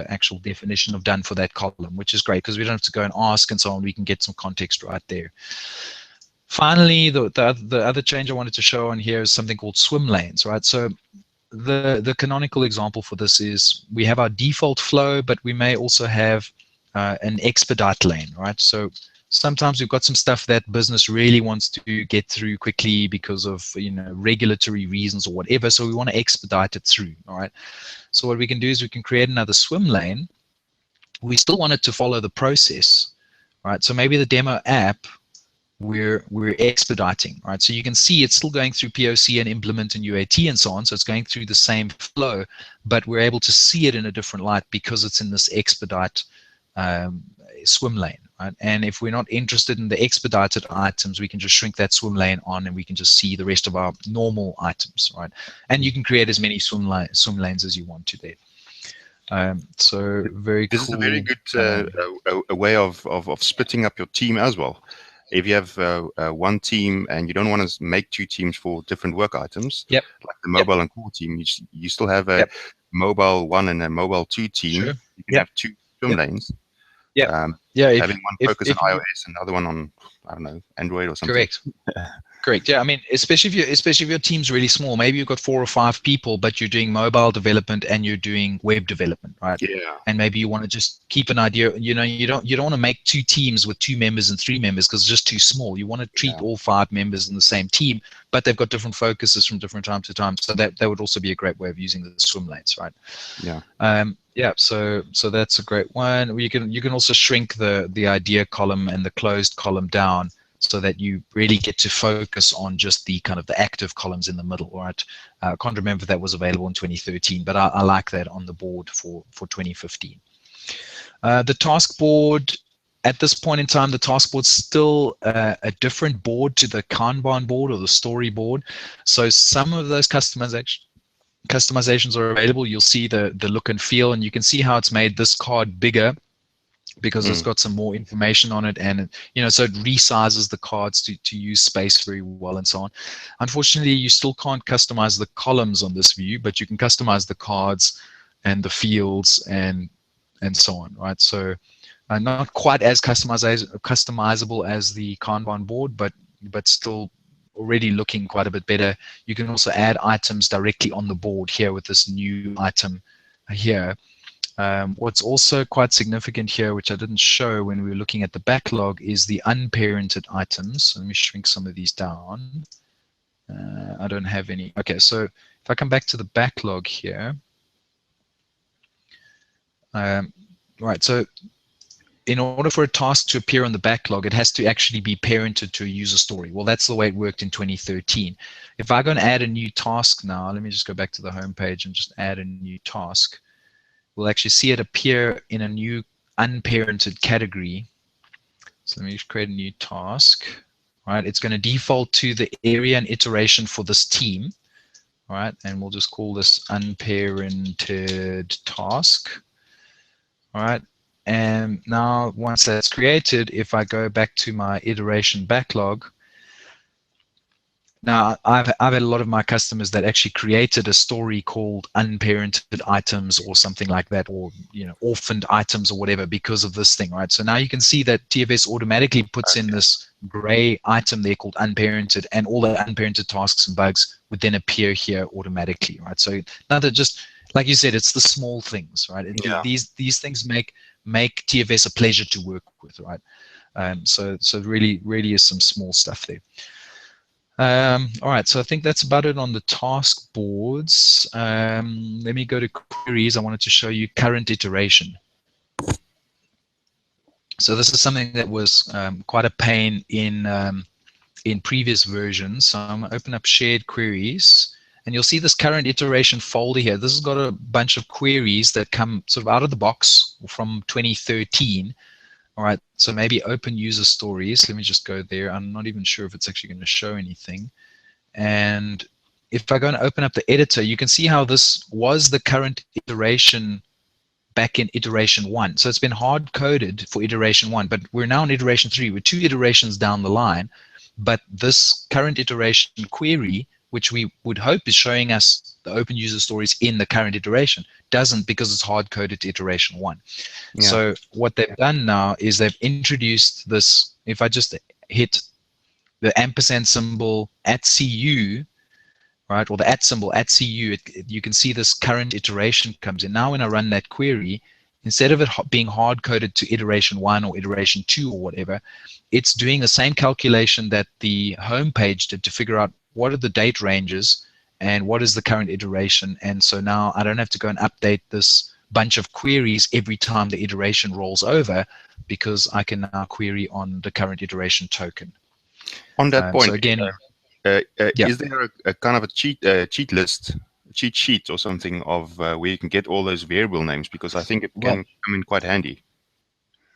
actual definition of done for that column, which is great because we don't have to go and ask and so on. We can get some context right there. Finally, the other change I wanted to show on here is something called swim lanes, right? So the canonical example for this is we have our default flow, but we may also have an expedite lane, right? So Sometimes we've got some stuff that business really wants to get through quickly because of, you know, regulatory reasons or whatever. So we want to expedite it through. All right. So what we can do is we can create another swim lane. We still want it to follow the process. Right. So maybe the demo app we're expediting, right? So you can see it's still going through POC and implement and UAT and so on. So it's going through the same flow, but we're able to see it in a different light because it's in this expedite swim lane, right? And if we're not interested in the expedited items, we can just shrink that swim lane on and we can just see the rest of our normal items, right? And you can create as many swim lanes as you want to there. So very
This
cool.
is a very good a way of splitting up your team as well. If you have one team and you don't want to make two teams for different work items,
yep,
like the mobile and core team, you still have a mobile 1 and a mobile 2 team.
Sure.
You can have two swim lanes.
Yeah,
having one focus on iOS and the other one on, I don't know, Android or something.
Correct. Correct. Yeah, I mean, especially if your team's really small, maybe you've got 4 or 5 people, but you're doing mobile development and you're doing web development, right?
Yeah.
And maybe you want to just keep an idea. You know, you don't want to make 2 teams with 2 members and 3 members because it's just too small. You want to treat all 5 members in the same team, but they've got different focuses from different time to time. So that would also be a great way of using the swim lanes, right?
Yeah.
Yeah, so that's a great one. You can also shrink the idea column and the closed column down so that you really get to focus on just the kind of the active columns in the middle, right? I can't remember if that was available in 2013, but I like that on the board for 2015. The task board, at this point in time, the task board's still a different board to the Kanban board or the story board. So some of those customizations are available. You'll see the look and feel, and you can see how it's made this card bigger because it's got some more information on it, and so it resizes the cards to use space very well and so on. Unfortunately, you still can't customize the columns on this view, but you can customize the cards and the fields and so on, right? So not quite as customizable as the Kanban board, but still already looking quite a bit better. You can also add items directly on the board here with this new item here. What's also quite significant here, which I didn't show when we were looking at the backlog, is the unparented items. So let me shrink some of these down. I don't have any. Okay, so if I come back to the backlog here. Right, so in order for a task to appear on the backlog, it has to actually be parented to a user story. Well, that's the way it worked in 2013. If I go and add a new task now, let me just go back to the home page and just add a new task. We'll actually see it appear in a new unparented category. So let me just create a new task. All right, it's going to default to the area and iteration for this team. All right, and we'll just call this unparented task. All right, and now once that's created, if I go back to my iteration backlog, now I've had a lot of my customers that actually created a story called unparented items or something like that, or orphaned items or whatever because of this thing, right? So now you can see that TFS automatically puts in this gray item there called unparented, and all the unparented tasks and bugs would then appear here automatically, right? So now that, just like you said, it's the small things, right?
Yeah.
These things make TFS a pleasure to work with, right? So really is some small stuff there. All right, so I think that's about it on the task boards. Let me go to queries. I wanted to show you current iteration. So this is something that was quite a pain in previous versions. So I'm going to open up shared queries, and you'll see this current iteration folder here. This has got a bunch of queries that come sort of out of the box from 2013. All right, so maybe open user stories. Let me just go there. I'm not even sure if it's actually going to show anything. And if I go and open up the editor, you can see how this was the current iteration back in iteration 1. So it's been hard-coded for iteration 1, but we're now in iteration 3. We're 2 iterations down the line, but this current iteration query, which we would hope is showing us the open user stories in the current iteration, doesn't, because it's hard-coded to iteration 1. Yeah. So what they've done now is they've introduced this. If I just hit the ampersand symbol at CU, right, or the at symbol at CU, you can see this current iteration comes in. Now when I run that query, instead of it being hard-coded to iteration 1 or iteration 2 or whatever, it's doing the same calculation that the home page did to figure out what are the date ranges and what is the current iteration. And so now I don't have to go and update this bunch of queries every time the iteration rolls over, because I can now query on the current iteration token.
On that point,
so again,
is there a kind of a cheat list, cheat sheet or something of where you can get all those variable names? Because I think it can come in quite handy.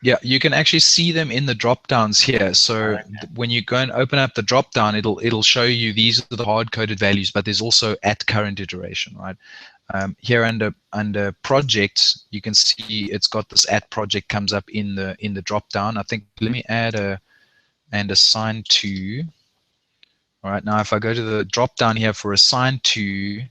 Yeah, you can actually see them in the drop downs here. So when you go and open up the drop down, it'll show you these are the hard coded values, but there's also at current iteration, right? Here under project, you can see it's got this at project comes up in the drop down. I think let me add and assign to. All right, now if I go to the drop down here for assign to,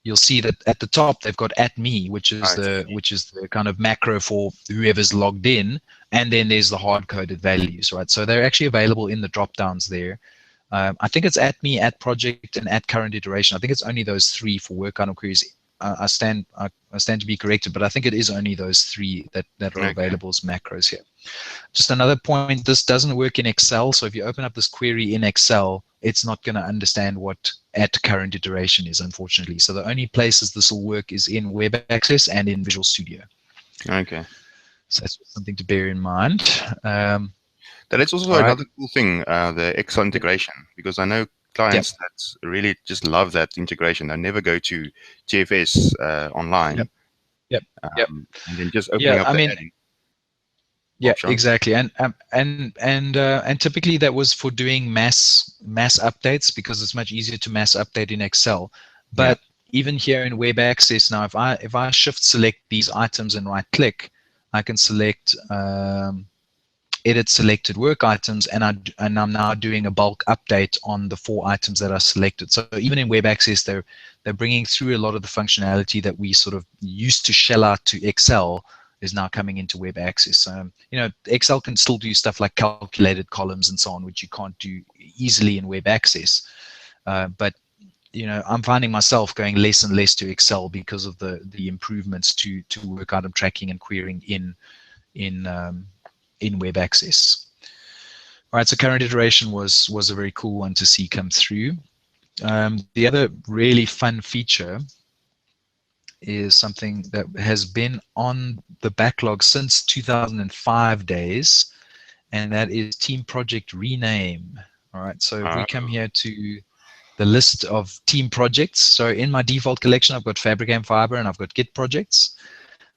you'll see that at the top they've got at me, which is the kind of macro for whoever's logged in, and then there's the hard-coded values, right? So they're actually available in the drop-downs there. I think it's at me, at project, and at current iteration. I think it's only those three for work item queries. I stand to be corrected, but I think it is only those three that are available as macros here. Just another point, this doesn't work in Excel, so if you open up this query in Excel, it's not going to understand what at current iteration is, unfortunately. So the only places this will work is in Web Access and in Visual Studio.
Okay.
So that's something to bear in mind.
That's also another cool thing, the Excel integration, because I know clients that really just love that integration. They never go to TFS online. And then just opening up the add-in.
Yeah, exactly, and typically that was for doing mass updates, because it's much easier to mass update in Excel. But even here in Web Access now, if I shift select these items and right click, I can select edit selected work items, and I'm now doing a bulk update on the 4 items that are selected. So even in Web Access, they're bringing through a lot of the functionality that we sort of used to shell out to Excel is now coming into Web Access. Excel can still do stuff like calculated columns and so on, which you can't do easily in Web Access. But I'm finding myself going less and less to Excel because of the improvements to work item tracking and querying in Web Access. All right, so current iteration was a very cool one to see come through. The other really fun feature is something that has been on the backlog since 2005 days, and that is team project rename. All right, so if we come here to the list of team projects, so in my default collection, I've got Fabric and Fiber, and I've got Git projects.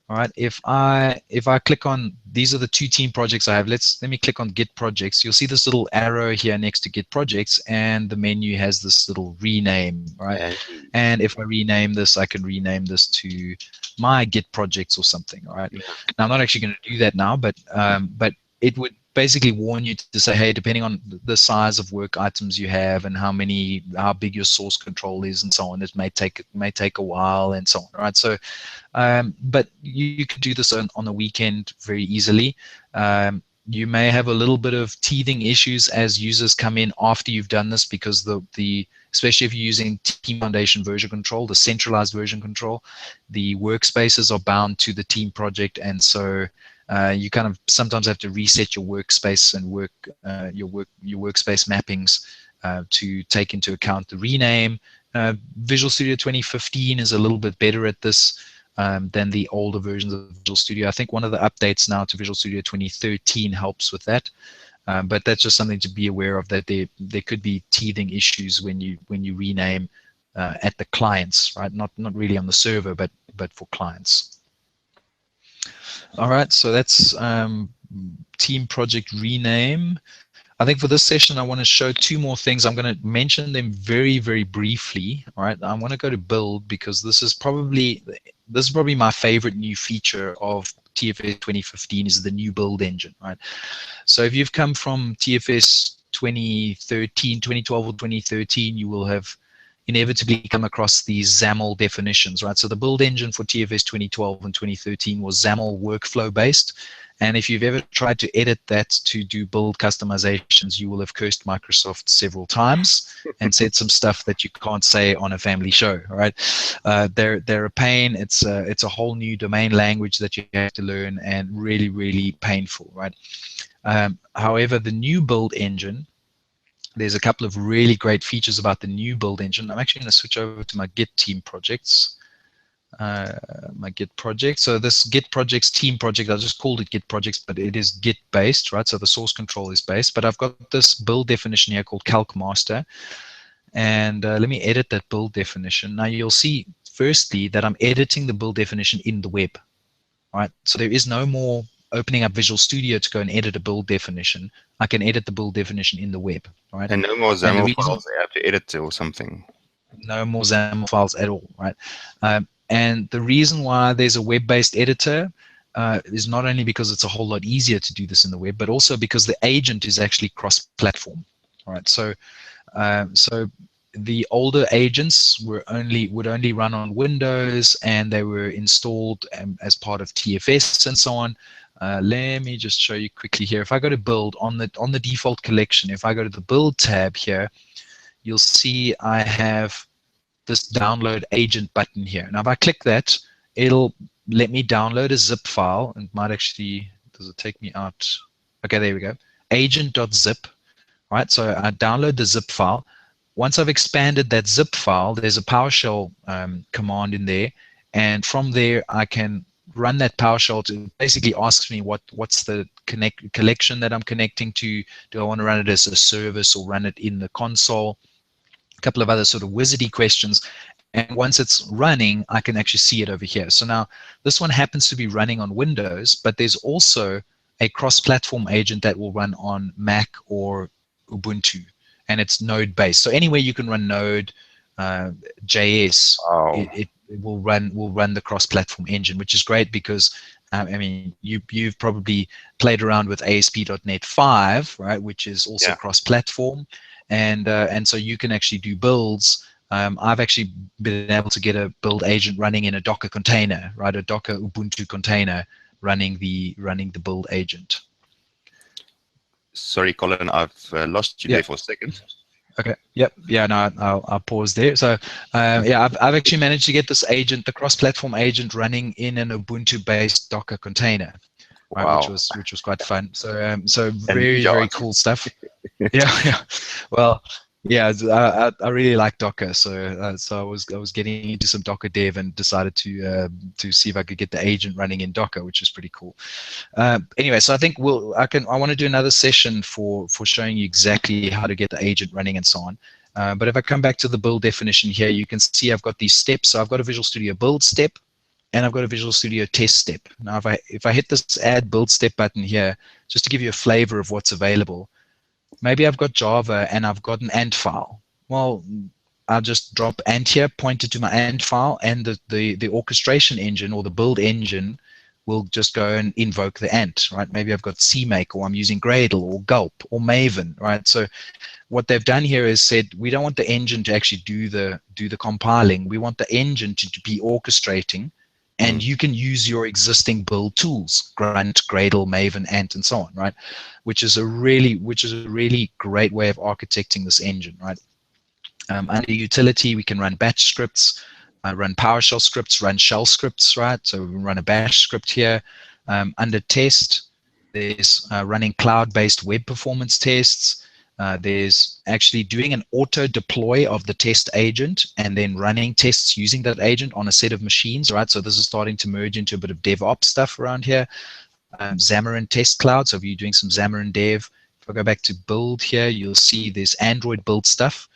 All right, if I click on, these are the 2 team projects I have. Let me click on Git projects. You'll see this little arrow here next to Git projects, and the menu has this little rename, right? And if I rename this, I can rename this to my Git projects or something, all right? Now I'm not actually going to do that now, but it would basically warn you to say, hey, depending on the size of work items you have and how big your source control is and so on, it may take a while and so on, right? So, but you could do this on the weekend very easily. You may have a little bit of teething issues as users come in after you've done this, because especially if you're using Team Foundation version control, the centralized version control, the workspaces are bound to the team project, and so you kind of sometimes have to reset your workspace and your workspace mappings to take into account the rename. Visual Studio 2015 is a little bit better at this than the older versions of Visual Studio. I think one of the updates now to Visual Studio 2013 helps with that. But that's just something to be aware of, that there could be teething issues when you rename at the clients, right? Not really on the server, but for clients. All right, so that's team project rename. I think for this session, I want to show 2 more things. I'm going to mention them very, very briefly. All right, I want to go to build, because this is probably my favorite new feature of TFS 2015 is the new build engine, right? So if you've come from TFS 2012 or 2013, you will have inevitably come across these XAML definitions, right? So the build engine for TFS 2012 and 2013 was XAML workflow based. And if you've ever tried to edit that to do build customizations, you will have cursed Microsoft several times and said some stuff that you can't say on a family show, right? They're a pain. It's a whole new domain language that you have to learn, and really, really painful, right? However, the new build engine, there's a couple of really great features about the new build engine. I'm actually going to switch over to my Git team projects. My Git project. So this Git projects team project, I just called it Git projects, but it is Git based, right? So the source control is based, but I've got this build definition here called calc master. And let me edit that build definition. Now you'll see firstly that I'm editing the build definition in the web, right? So there is no more opening up Visual Studio to go and edit a build definition. I can edit the build definition in the web, right?
And no more XAML files I have to edit or something.
No more XAML files at all, right? And the reason why there's a web-based editor is not only because it's a whole lot easier to do this in the web, but also because the agent is actually cross-platform, right? So, so the older agents would only run on Windows, and they were installed as part of TFS and so on. Let me just show you quickly here. If I go to build on the default collection, if I go to the build tab here, you'll see I have this download agent button here. Now if I click that, it'll let me download a zip file. It might actually, does it take me out? Okay, there we go. Agent.zip, right? So I download the zip file. Once I've expanded that zip file, there's a PowerShell command in there, and from there I can run that PowerShell to basically asks me what's the collection that I'm connecting to. Do I want to run it as a service or run it in the console? A couple of other sort of wizardy questions. And once it's running, I can actually see it over here. So now this one happens to be running on Windows, but there's also a cross-platform agent that will run on Mac or Ubuntu, and it's Node-based. So anywhere you can run Node, JS, it will run the cross-platform engine, which is great because I mean you've probably played around with ASP.NET 5, right, which is also cross-platform, and so you can actually do builds. I've actually been able to get a build agent running in a Docker container, right, a Docker Ubuntu container running the build agent.
Sorry, Colin, I've lost you there for a second.
Okay. Yep. Yeah. No, I'll pause there. So, yeah, I've actually managed to get this agent, the cross-platform agent, running in an Ubuntu-based Docker container, right,
wow.
which was quite fun. So, so very cool stuff. Yeah. Well, yeah, I really like Docker, so so I was getting into some Docker dev and decided to see if I could get the agent running in Docker, which is pretty cool. Anyway, so I think I want to do another session for showing you exactly how to get the agent running and so on. But if I come back to the build definition here, you can see I've got these steps. So I've got a Visual Studio build step, and I've got a Visual Studio test step. Now, if I hit this add build step button here, just to give you a flavor of what's available. Maybe I've got Java and I've got an ant file. Well, I'll just drop ant here, point it to my ant file, and the orchestration engine or the build engine will just go and invoke the ant, right? Maybe I've got CMake, or I'm using Gradle or Gulp or Maven, right? So what they've done here is said, we don't want the engine to actually do the compiling. We want the engine to be orchestrating, and you can use your existing build tools, Grunt, Gradle, Maven, Ant, and so on, right? Which is a really great way of architecting this engine, right? Under utility, we can run batch scripts, run PowerShell scripts, run shell scripts, right? So we can run a bash script here. Under test, there's running cloud-based web performance tests. There's actually doing an auto deploy of the test agent and then running tests using that agent on a set of machines, right? So this is starting to merge into a bit of DevOps stuff around here. Xamarin Test Cloud, so if you're doing some Xamarin dev, if I go back to build here, you'll see there's Android build stuff.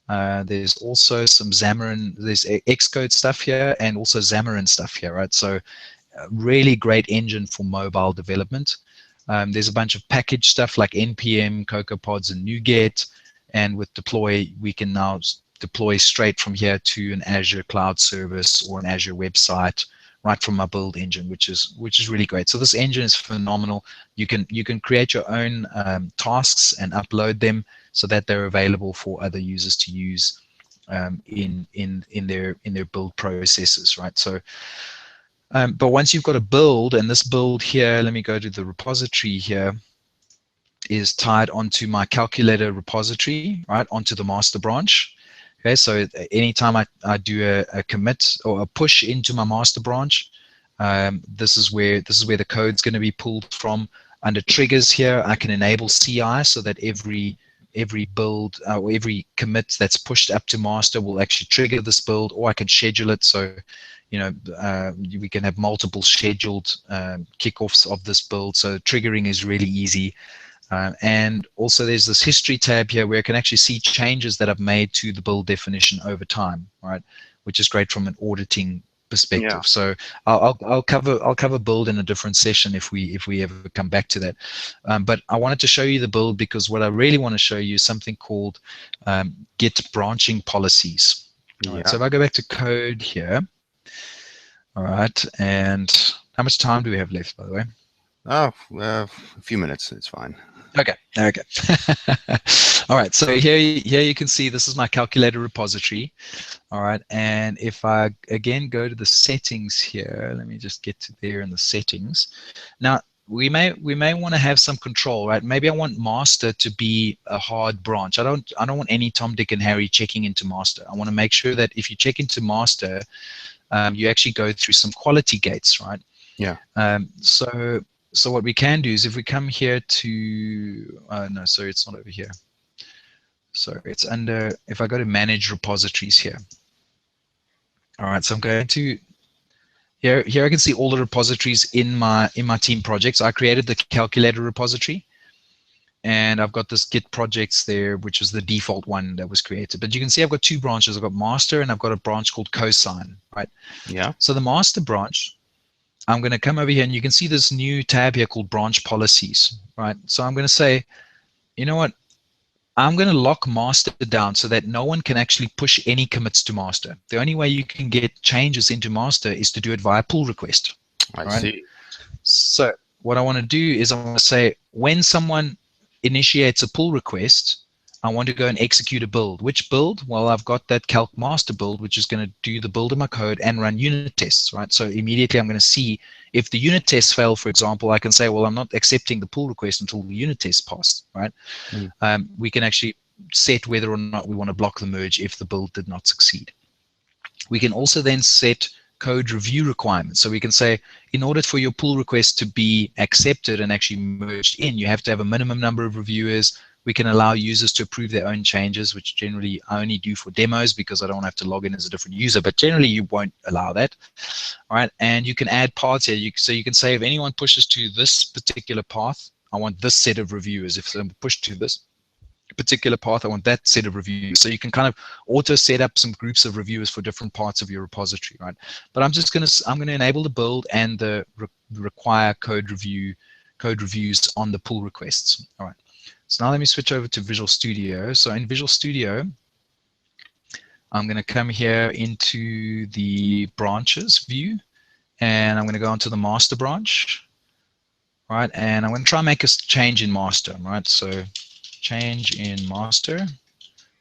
There's also some Xamarin, there's Xcode stuff here, and also Xamarin stuff here, right? So really great engine for mobile development. There's a bunch of package stuff like NPM, CocoaPods, and NuGet, and with deploy, we can now deploy straight from here to an Azure cloud service or an Azure website, right from my build engine, which is really great. So this engine is phenomenal. You can create your own tasks and upload them so that they're available for other users to use. in their build processes, right? So, but once you've got a build, and this build here, let me go to the repository here, is tied onto my calculator repository, right, onto the master branch. Okay, so anytime I do a commit or a push into my master branch, this is where the code's going to be pulled from. Under triggers here, I can enable CI so that every build or every commit that's pushed up to master will actually trigger this build, or I can schedule it so we can have multiple scheduled kickoffs of this build. So triggering is really easy. And also there's this history tab here where I can actually see changes that I've made to the build definition over time, right? Which is great from an auditing perspective.
Yeah.
So I'll cover build in a different session if we ever come back to that. But I wanted to show you the build because what I really want to show you is something called Git branching policies. All right, so if I go back to code here, all right, and how much time do we have left, by the way?
Oh, a few minutes. It's fine.
Okay. All right, so here you can see this is my calculator repository. All right, and if I again go to the settings here, let me just get to there in the settings. Now we may want to have some control, right? Maybe I want master to be a hard branch. I don't want any Tom, Dick, and Harry checking into master. I want to make sure that if you check into master, you actually go through some quality gates, right?
Yeah.
So what we can do is if we come here to, no, sorry, it's not over here. So it's under, if I go to manage repositories here. All right, so I'm going to, here I can see all the repositories in my team projects. I created the calculator repository and I've got this Git projects there, which is the default one that was created. But you can see I've got two branches. I've got master and I've got a branch called cosine, right?
Yeah.
So the master branch, I'm going to come over here and you can see this new tab here called branch policies, right? So I'm going to say, you know what? I'm going to lock master down so that no one can actually push any commits to master. The only way you can get changes into master is to do it via pull request.
I see.
So what I want to do is I want to say when someone initiates a pull request, I want to go and execute a build. Which build? Well, I've got that calc master build, which is going to do the build of my code and run unit tests, right? So immediately I'm going to see if the unit tests fail, for example, I can say, well, I'm not accepting the pull request until the unit test passed, right? We can actually set whether or not we want to block the merge if the build did not succeed. We can also then set code review requirements. So we can say, in order for your pull request to be accepted and actually merged in, you have to have a minimum number of reviewers. We can allow users to approve their own changes, which generally I only do for demos because I don't have to log in as a different user, but generally you won't allow that. All right, and you can add paths here. So you can say if anyone pushes to this particular path, I want this set of reviewers. If someone pushed to this particular path, I want that set of reviewers. So you can kind of auto set up some groups of reviewers for different parts of your repository, right? But I'm going to enable the build and the require code reviews on the pull requests. All right. So now let me switch over to Visual Studio. So in Visual Studio, I'm going to come here into the branches view, and I'm going to go onto the master branch, right? And I'm going to try and make a change in master, right? So change in master,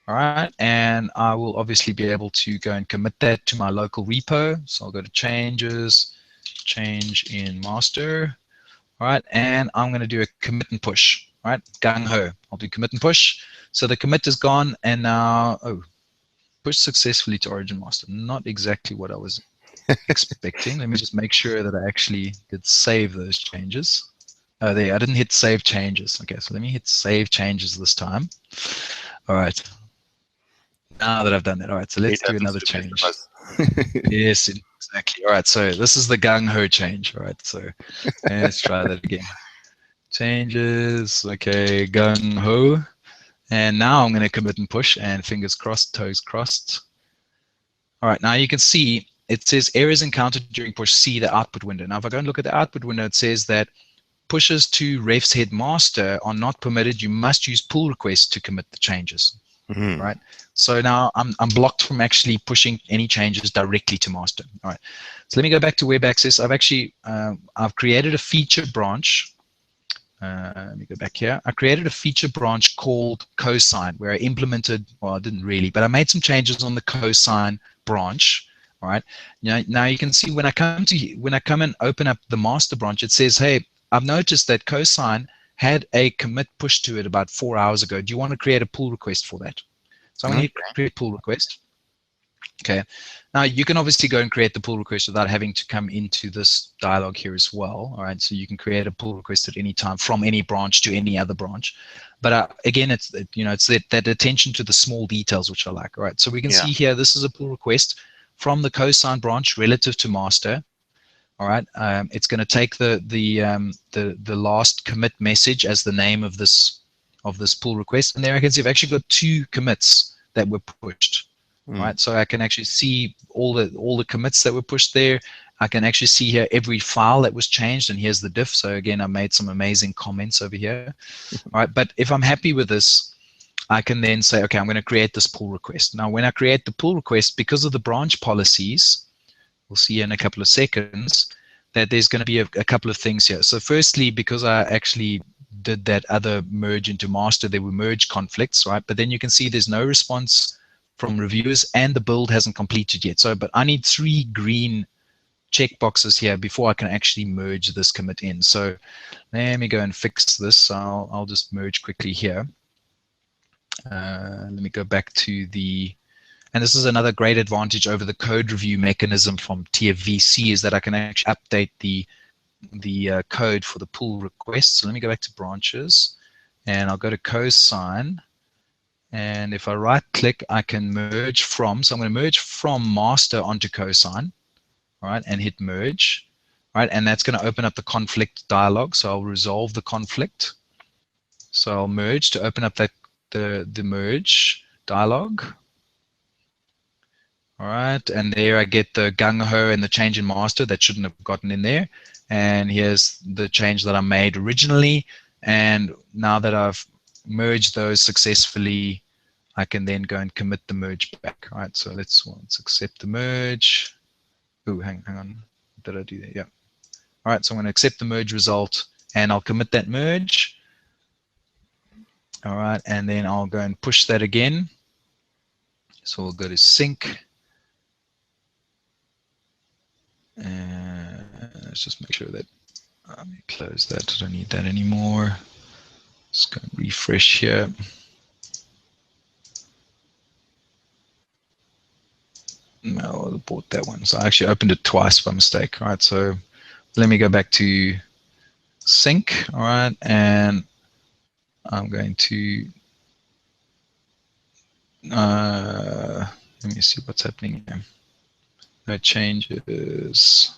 all right? And I will obviously be able to go and commit that to my local repo. So I'll go to changes, change in master, all right? And I'm going to do a commit and push. Right, gung ho. I'll do commit and push. So the commit is gone, and now push successfully to origin master. Not exactly what I was expecting. Let me just make sure that I actually did save those changes. Oh, there, I didn't hit save changes. Okay, so let me hit save changes this time. All right. Now that I've done that, all right. So let's do another change. Yes, exactly. All right. So this is the gung ho change. All right. So let's try that again. Changes, okay, gung ho, and now I'm going to commit and push, and fingers crossed, toes crossed. All right, now you can see it says errors encountered during push. See the output window. Now if I go and look at the output window, it says that pushes to refs head master are not permitted. You must use pull requests to commit the changes. Right, so now I'm blocked from actually pushing any changes directly to master. All right, so let me go back to web access. I've actually I've created a feature branch. let me go back here. I created a feature branch called cosine where I implemented, well, I didn't really, but I made some changes on the cosine branch. All right. Now you can see when I come and open up the master branch, it says, hey, I've noticed that cosine had a commit push to it about 4 hours ago. Do you want to create a pull request for that? So I'm going to hit create pull request. Okay. Now you can obviously go and create the pull request without having to come into this dialog here as well. All right. So you can create a pull request at any time from any branch to any other branch. But again, it's that attention to the small details which I like. All right. So we can see here this is a pull request from the cosine branch relative to master. All right. It's going to take the last commit message as the name of this pull request, and there I can see I've actually got 2 commits that were pushed. Right, so I can actually see all the commits that were pushed there. I can actually see here every file that was changed, and here's the diff. So again, I made some amazing comments over here. All right, but if I'm happy with this, I can then say, okay, I'm going to create this pull request. Now, when I create the pull request, because of the branch policies, we'll see in a couple of seconds that there's going to be a couple of things here. So firstly, because I actually did that other merge into master, there were merge conflicts, right? But then you can see there's no response from reviewers and the build hasn't completed yet. So, but I need 3 green checkboxes here before I can actually merge this commit in. So let me go and fix this. I'll just merge quickly here. Let me go back to and this is another great advantage over the code review mechanism from TFVC, is that I can actually update the code for the pull request. So let me go back to branches and I'll go to cosine. And if I right click, I can merge from, so I'm going to merge from master onto cosine, all right, and hit merge, right, and that's going to open up the conflict dialog. So I'll resolve the conflict. So I'll merge to open up the merge dialog. All right, and there I get the gung-ho and the change in master that shouldn't have gotten in there. And here's the change that I made originally. And now that I've merged those successfully, I can then go and commit the merge back. All right, so let's accept the merge. Oh, hang on. Did I do that? Yeah. All right, so I'm going to accept the merge result and I'll commit that merge. All right, and then I'll go and push that again. So we'll go to sync. And let's just make sure that let me close that. I don't need that anymore. Let's go and refresh here. No, I bought that one. So I actually opened it twice by mistake. All right, so let me go back to sync. All right, and I'm going to let me see what's happening here. No changes.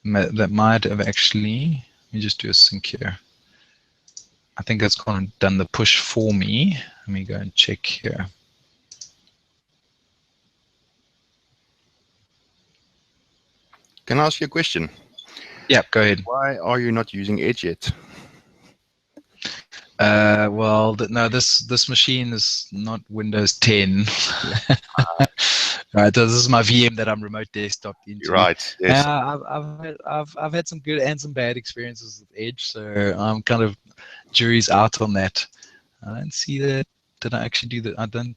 That might have actually, let me just do a sync here. I think that's gone and done the push for me. Let me go and check here.
Can I ask you a question?
Yeah, go ahead.
Why are you not using Edge yet?
Well, no, this machine is not Windows 10. Right, so this is my VM that I'm remote desktop into.
Right. Yes.
I've had some good and some bad experiences with Edge, so I'm kind of jury's out on that. I don't see that. Did I actually do that? I don't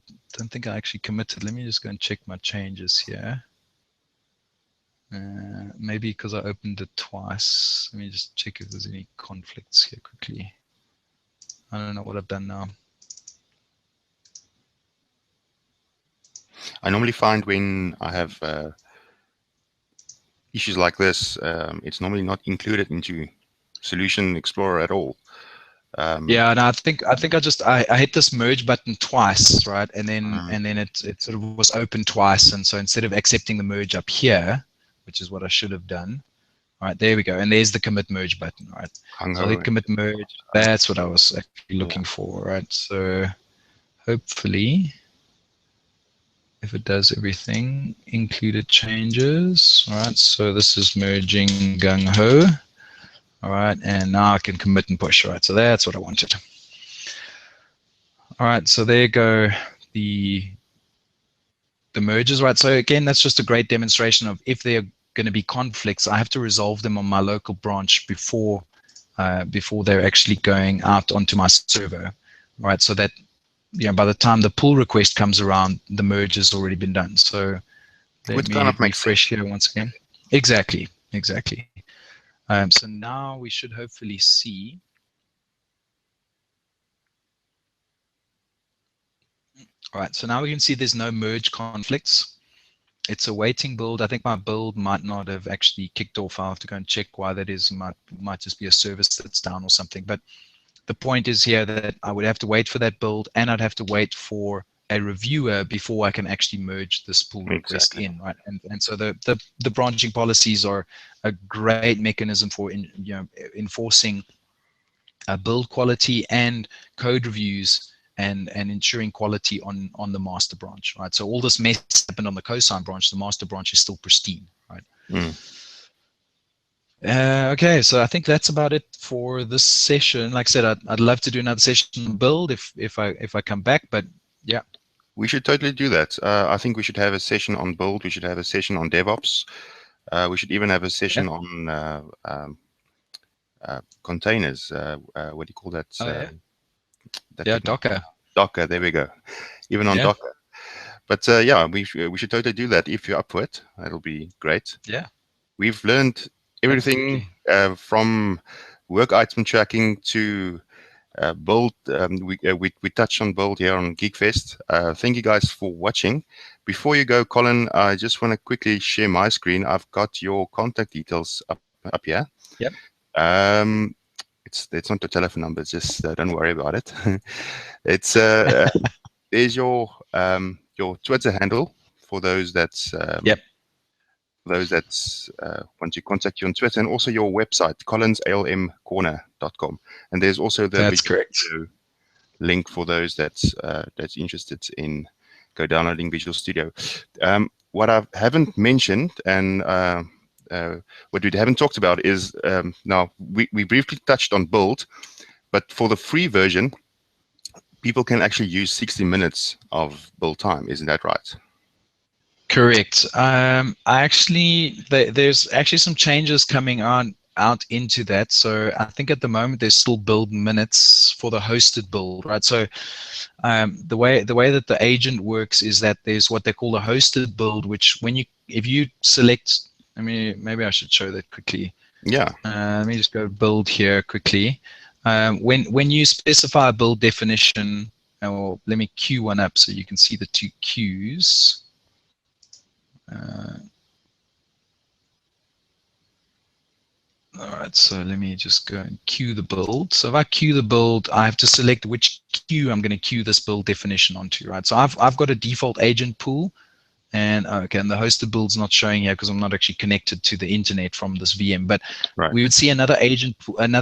think I actually committed. Let me just go and check my changes here. Maybe because I opened it twice. Let me just check if there's any conflicts here quickly. I don't know what I've done now.
I normally find when I have issues like this, it's normally not included into Solution Explorer at all.
Yeah, and I think I hit this merge button twice, right? And then it sort of was open twice, and so instead of accepting the merge up here, which is what I should have done, all right, there we go, and there's the commit merge button, right? So I hit commit merge. That's what I was actually looking for, right? So hopefully, if it does everything, included changes, all right? So this is merging gung ho. All right, and now I can commit and push. All right, so that's what I wanted. All right, so there go the merges. Right, so again, that's just a great demonstration of if there are going to be conflicts, I have to resolve them on my local branch before before they're actually going out onto my server, right? So that by the time the pull request comes around, the merge has already been done. So let
Which
me
kind of makes
refresh
sense.
here once again. Exactly. So now we should hopefully see. All right, so now we can see there's no merge conflicts. It's a waiting build. I think my build might not have actually kicked off. I'll have to go and check why that is. Might just be a service that's down or something. But the point is here that I would have to wait for that build, and I'd have to wait for a reviewer before I can actually merge this pull request
Exactly.
in, right? And so the branching policies are a great mechanism for enforcing build quality and code reviews and ensuring quality on the master branch, right? So all this mess happened on the cosign branch, the master branch is still pristine, right?
Mm.
Okay, so I think that's about it for this session. Like I said, I'd love to do another session on build if I come back, but yeah.
We should totally do that. I think we should have a session on build. We should have a session on DevOps. We should even have a session on containers. What do you call that?
Oh yeah.
That
Yeah,
technology?
Docker.
Docker. There we go. Even on
Yeah.
Docker. But yeah, we should totally do that if you're up for it. That'll be great.
Yeah.
We've learned everything from work item tracking to build. We touched on build here on GeekFest. Thank you guys for watching. Before you go, Colin, I just want to quickly share my screen. I've got your contact details up here.
Yep.
It's not the telephone number. Just don't worry about it. It's there's your Twitter handle for those that's
Yep.
those that want to contact you on Twitter, and also your website, colinsalmcorner.com. And there's also the
That's correct.
link for those that's interested in downloading Visual Studio. What I haven't mentioned and what we haven't talked about is now we briefly touched on build, but for the free version, people can actually use 60 minutes of build time. Isn't that right?
Correct. There's actually some changes coming out into that. So I think at the moment there's still build minutes for the hosted build, right? So the way that the agent works is that there's what they call a hosted build, which if you select, maybe I should show that quickly.
Yeah.
Let me just go build here quickly. When you specify a build definition, or let me queue one up so you can see the two queues. All right, so let me just go and queue the build. So if I queue the build, I have to select which queue I'm going to queue this build definition onto, right? So I've got a default agent pool, and okay, and the hosted build's not showing here because I'm not actually connected to the internet from this VM. But
right.
We would see another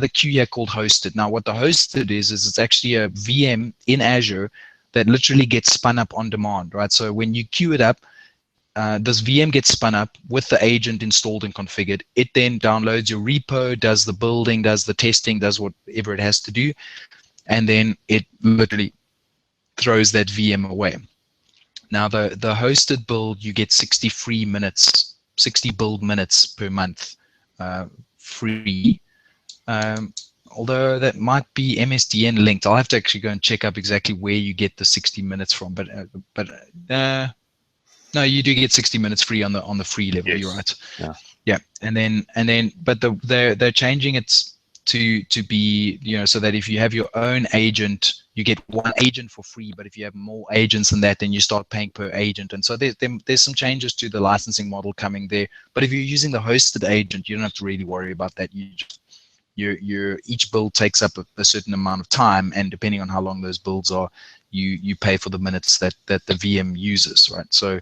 queue here called hosted. Now, what the hosted is it's actually a VM in Azure that literally gets spun up on demand, right? So when you queue it up, this VM gets spun up with the agent installed and configured. It then downloads your repo, does the building, does the testing, does whatever it has to do, and then it literally throws that VM away. Now, the hosted build, you get 60 free minutes, 60 build minutes per month free. Although that might be MSDN linked. I'll have to actually go and check up exactly where you get the 60 minutes from. But no, you do get 60 minutes free on the free level. Yes. You're right. Yeah. And then, but they're changing it to be, so that if you have your own agent, you get one agent for free. But if you have more agents than that, then you start paying per agent. And so there's some changes to the licensing model coming there. But if you're using the hosted agent, you don't have to really worry about that. Each build takes up a certain amount of time, and depending on how long those builds are, you pay for the minutes that the VM uses, right? So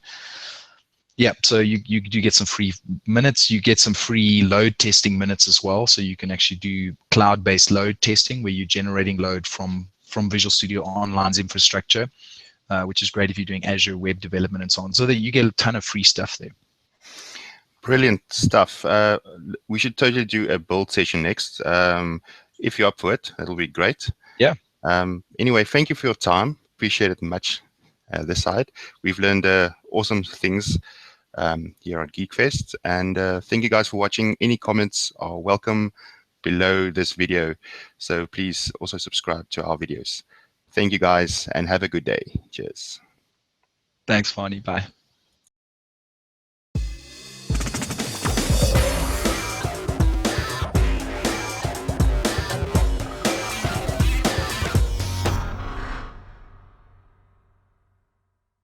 yeah, so you get some free minutes. You get some free load testing minutes as well, so you can actually do cloud-based load testing where you're generating load from Visual Studio Online's infrastructure, which is great if you're doing Azure web development and so on. So that you get a ton of free stuff there.
Brilliant stuff. We should totally do a build session next. If you're up for it, that'll be great.
Yeah.
Anyway, thank you for your time. Appreciate it much. This side, we've learned awesome things here on GeekFest, and thank you guys for watching. Any comments are welcome. below this video. So please also subscribe to our videos. Thank you guys and have a good day. Cheers.
Thanks, Fani. Bye.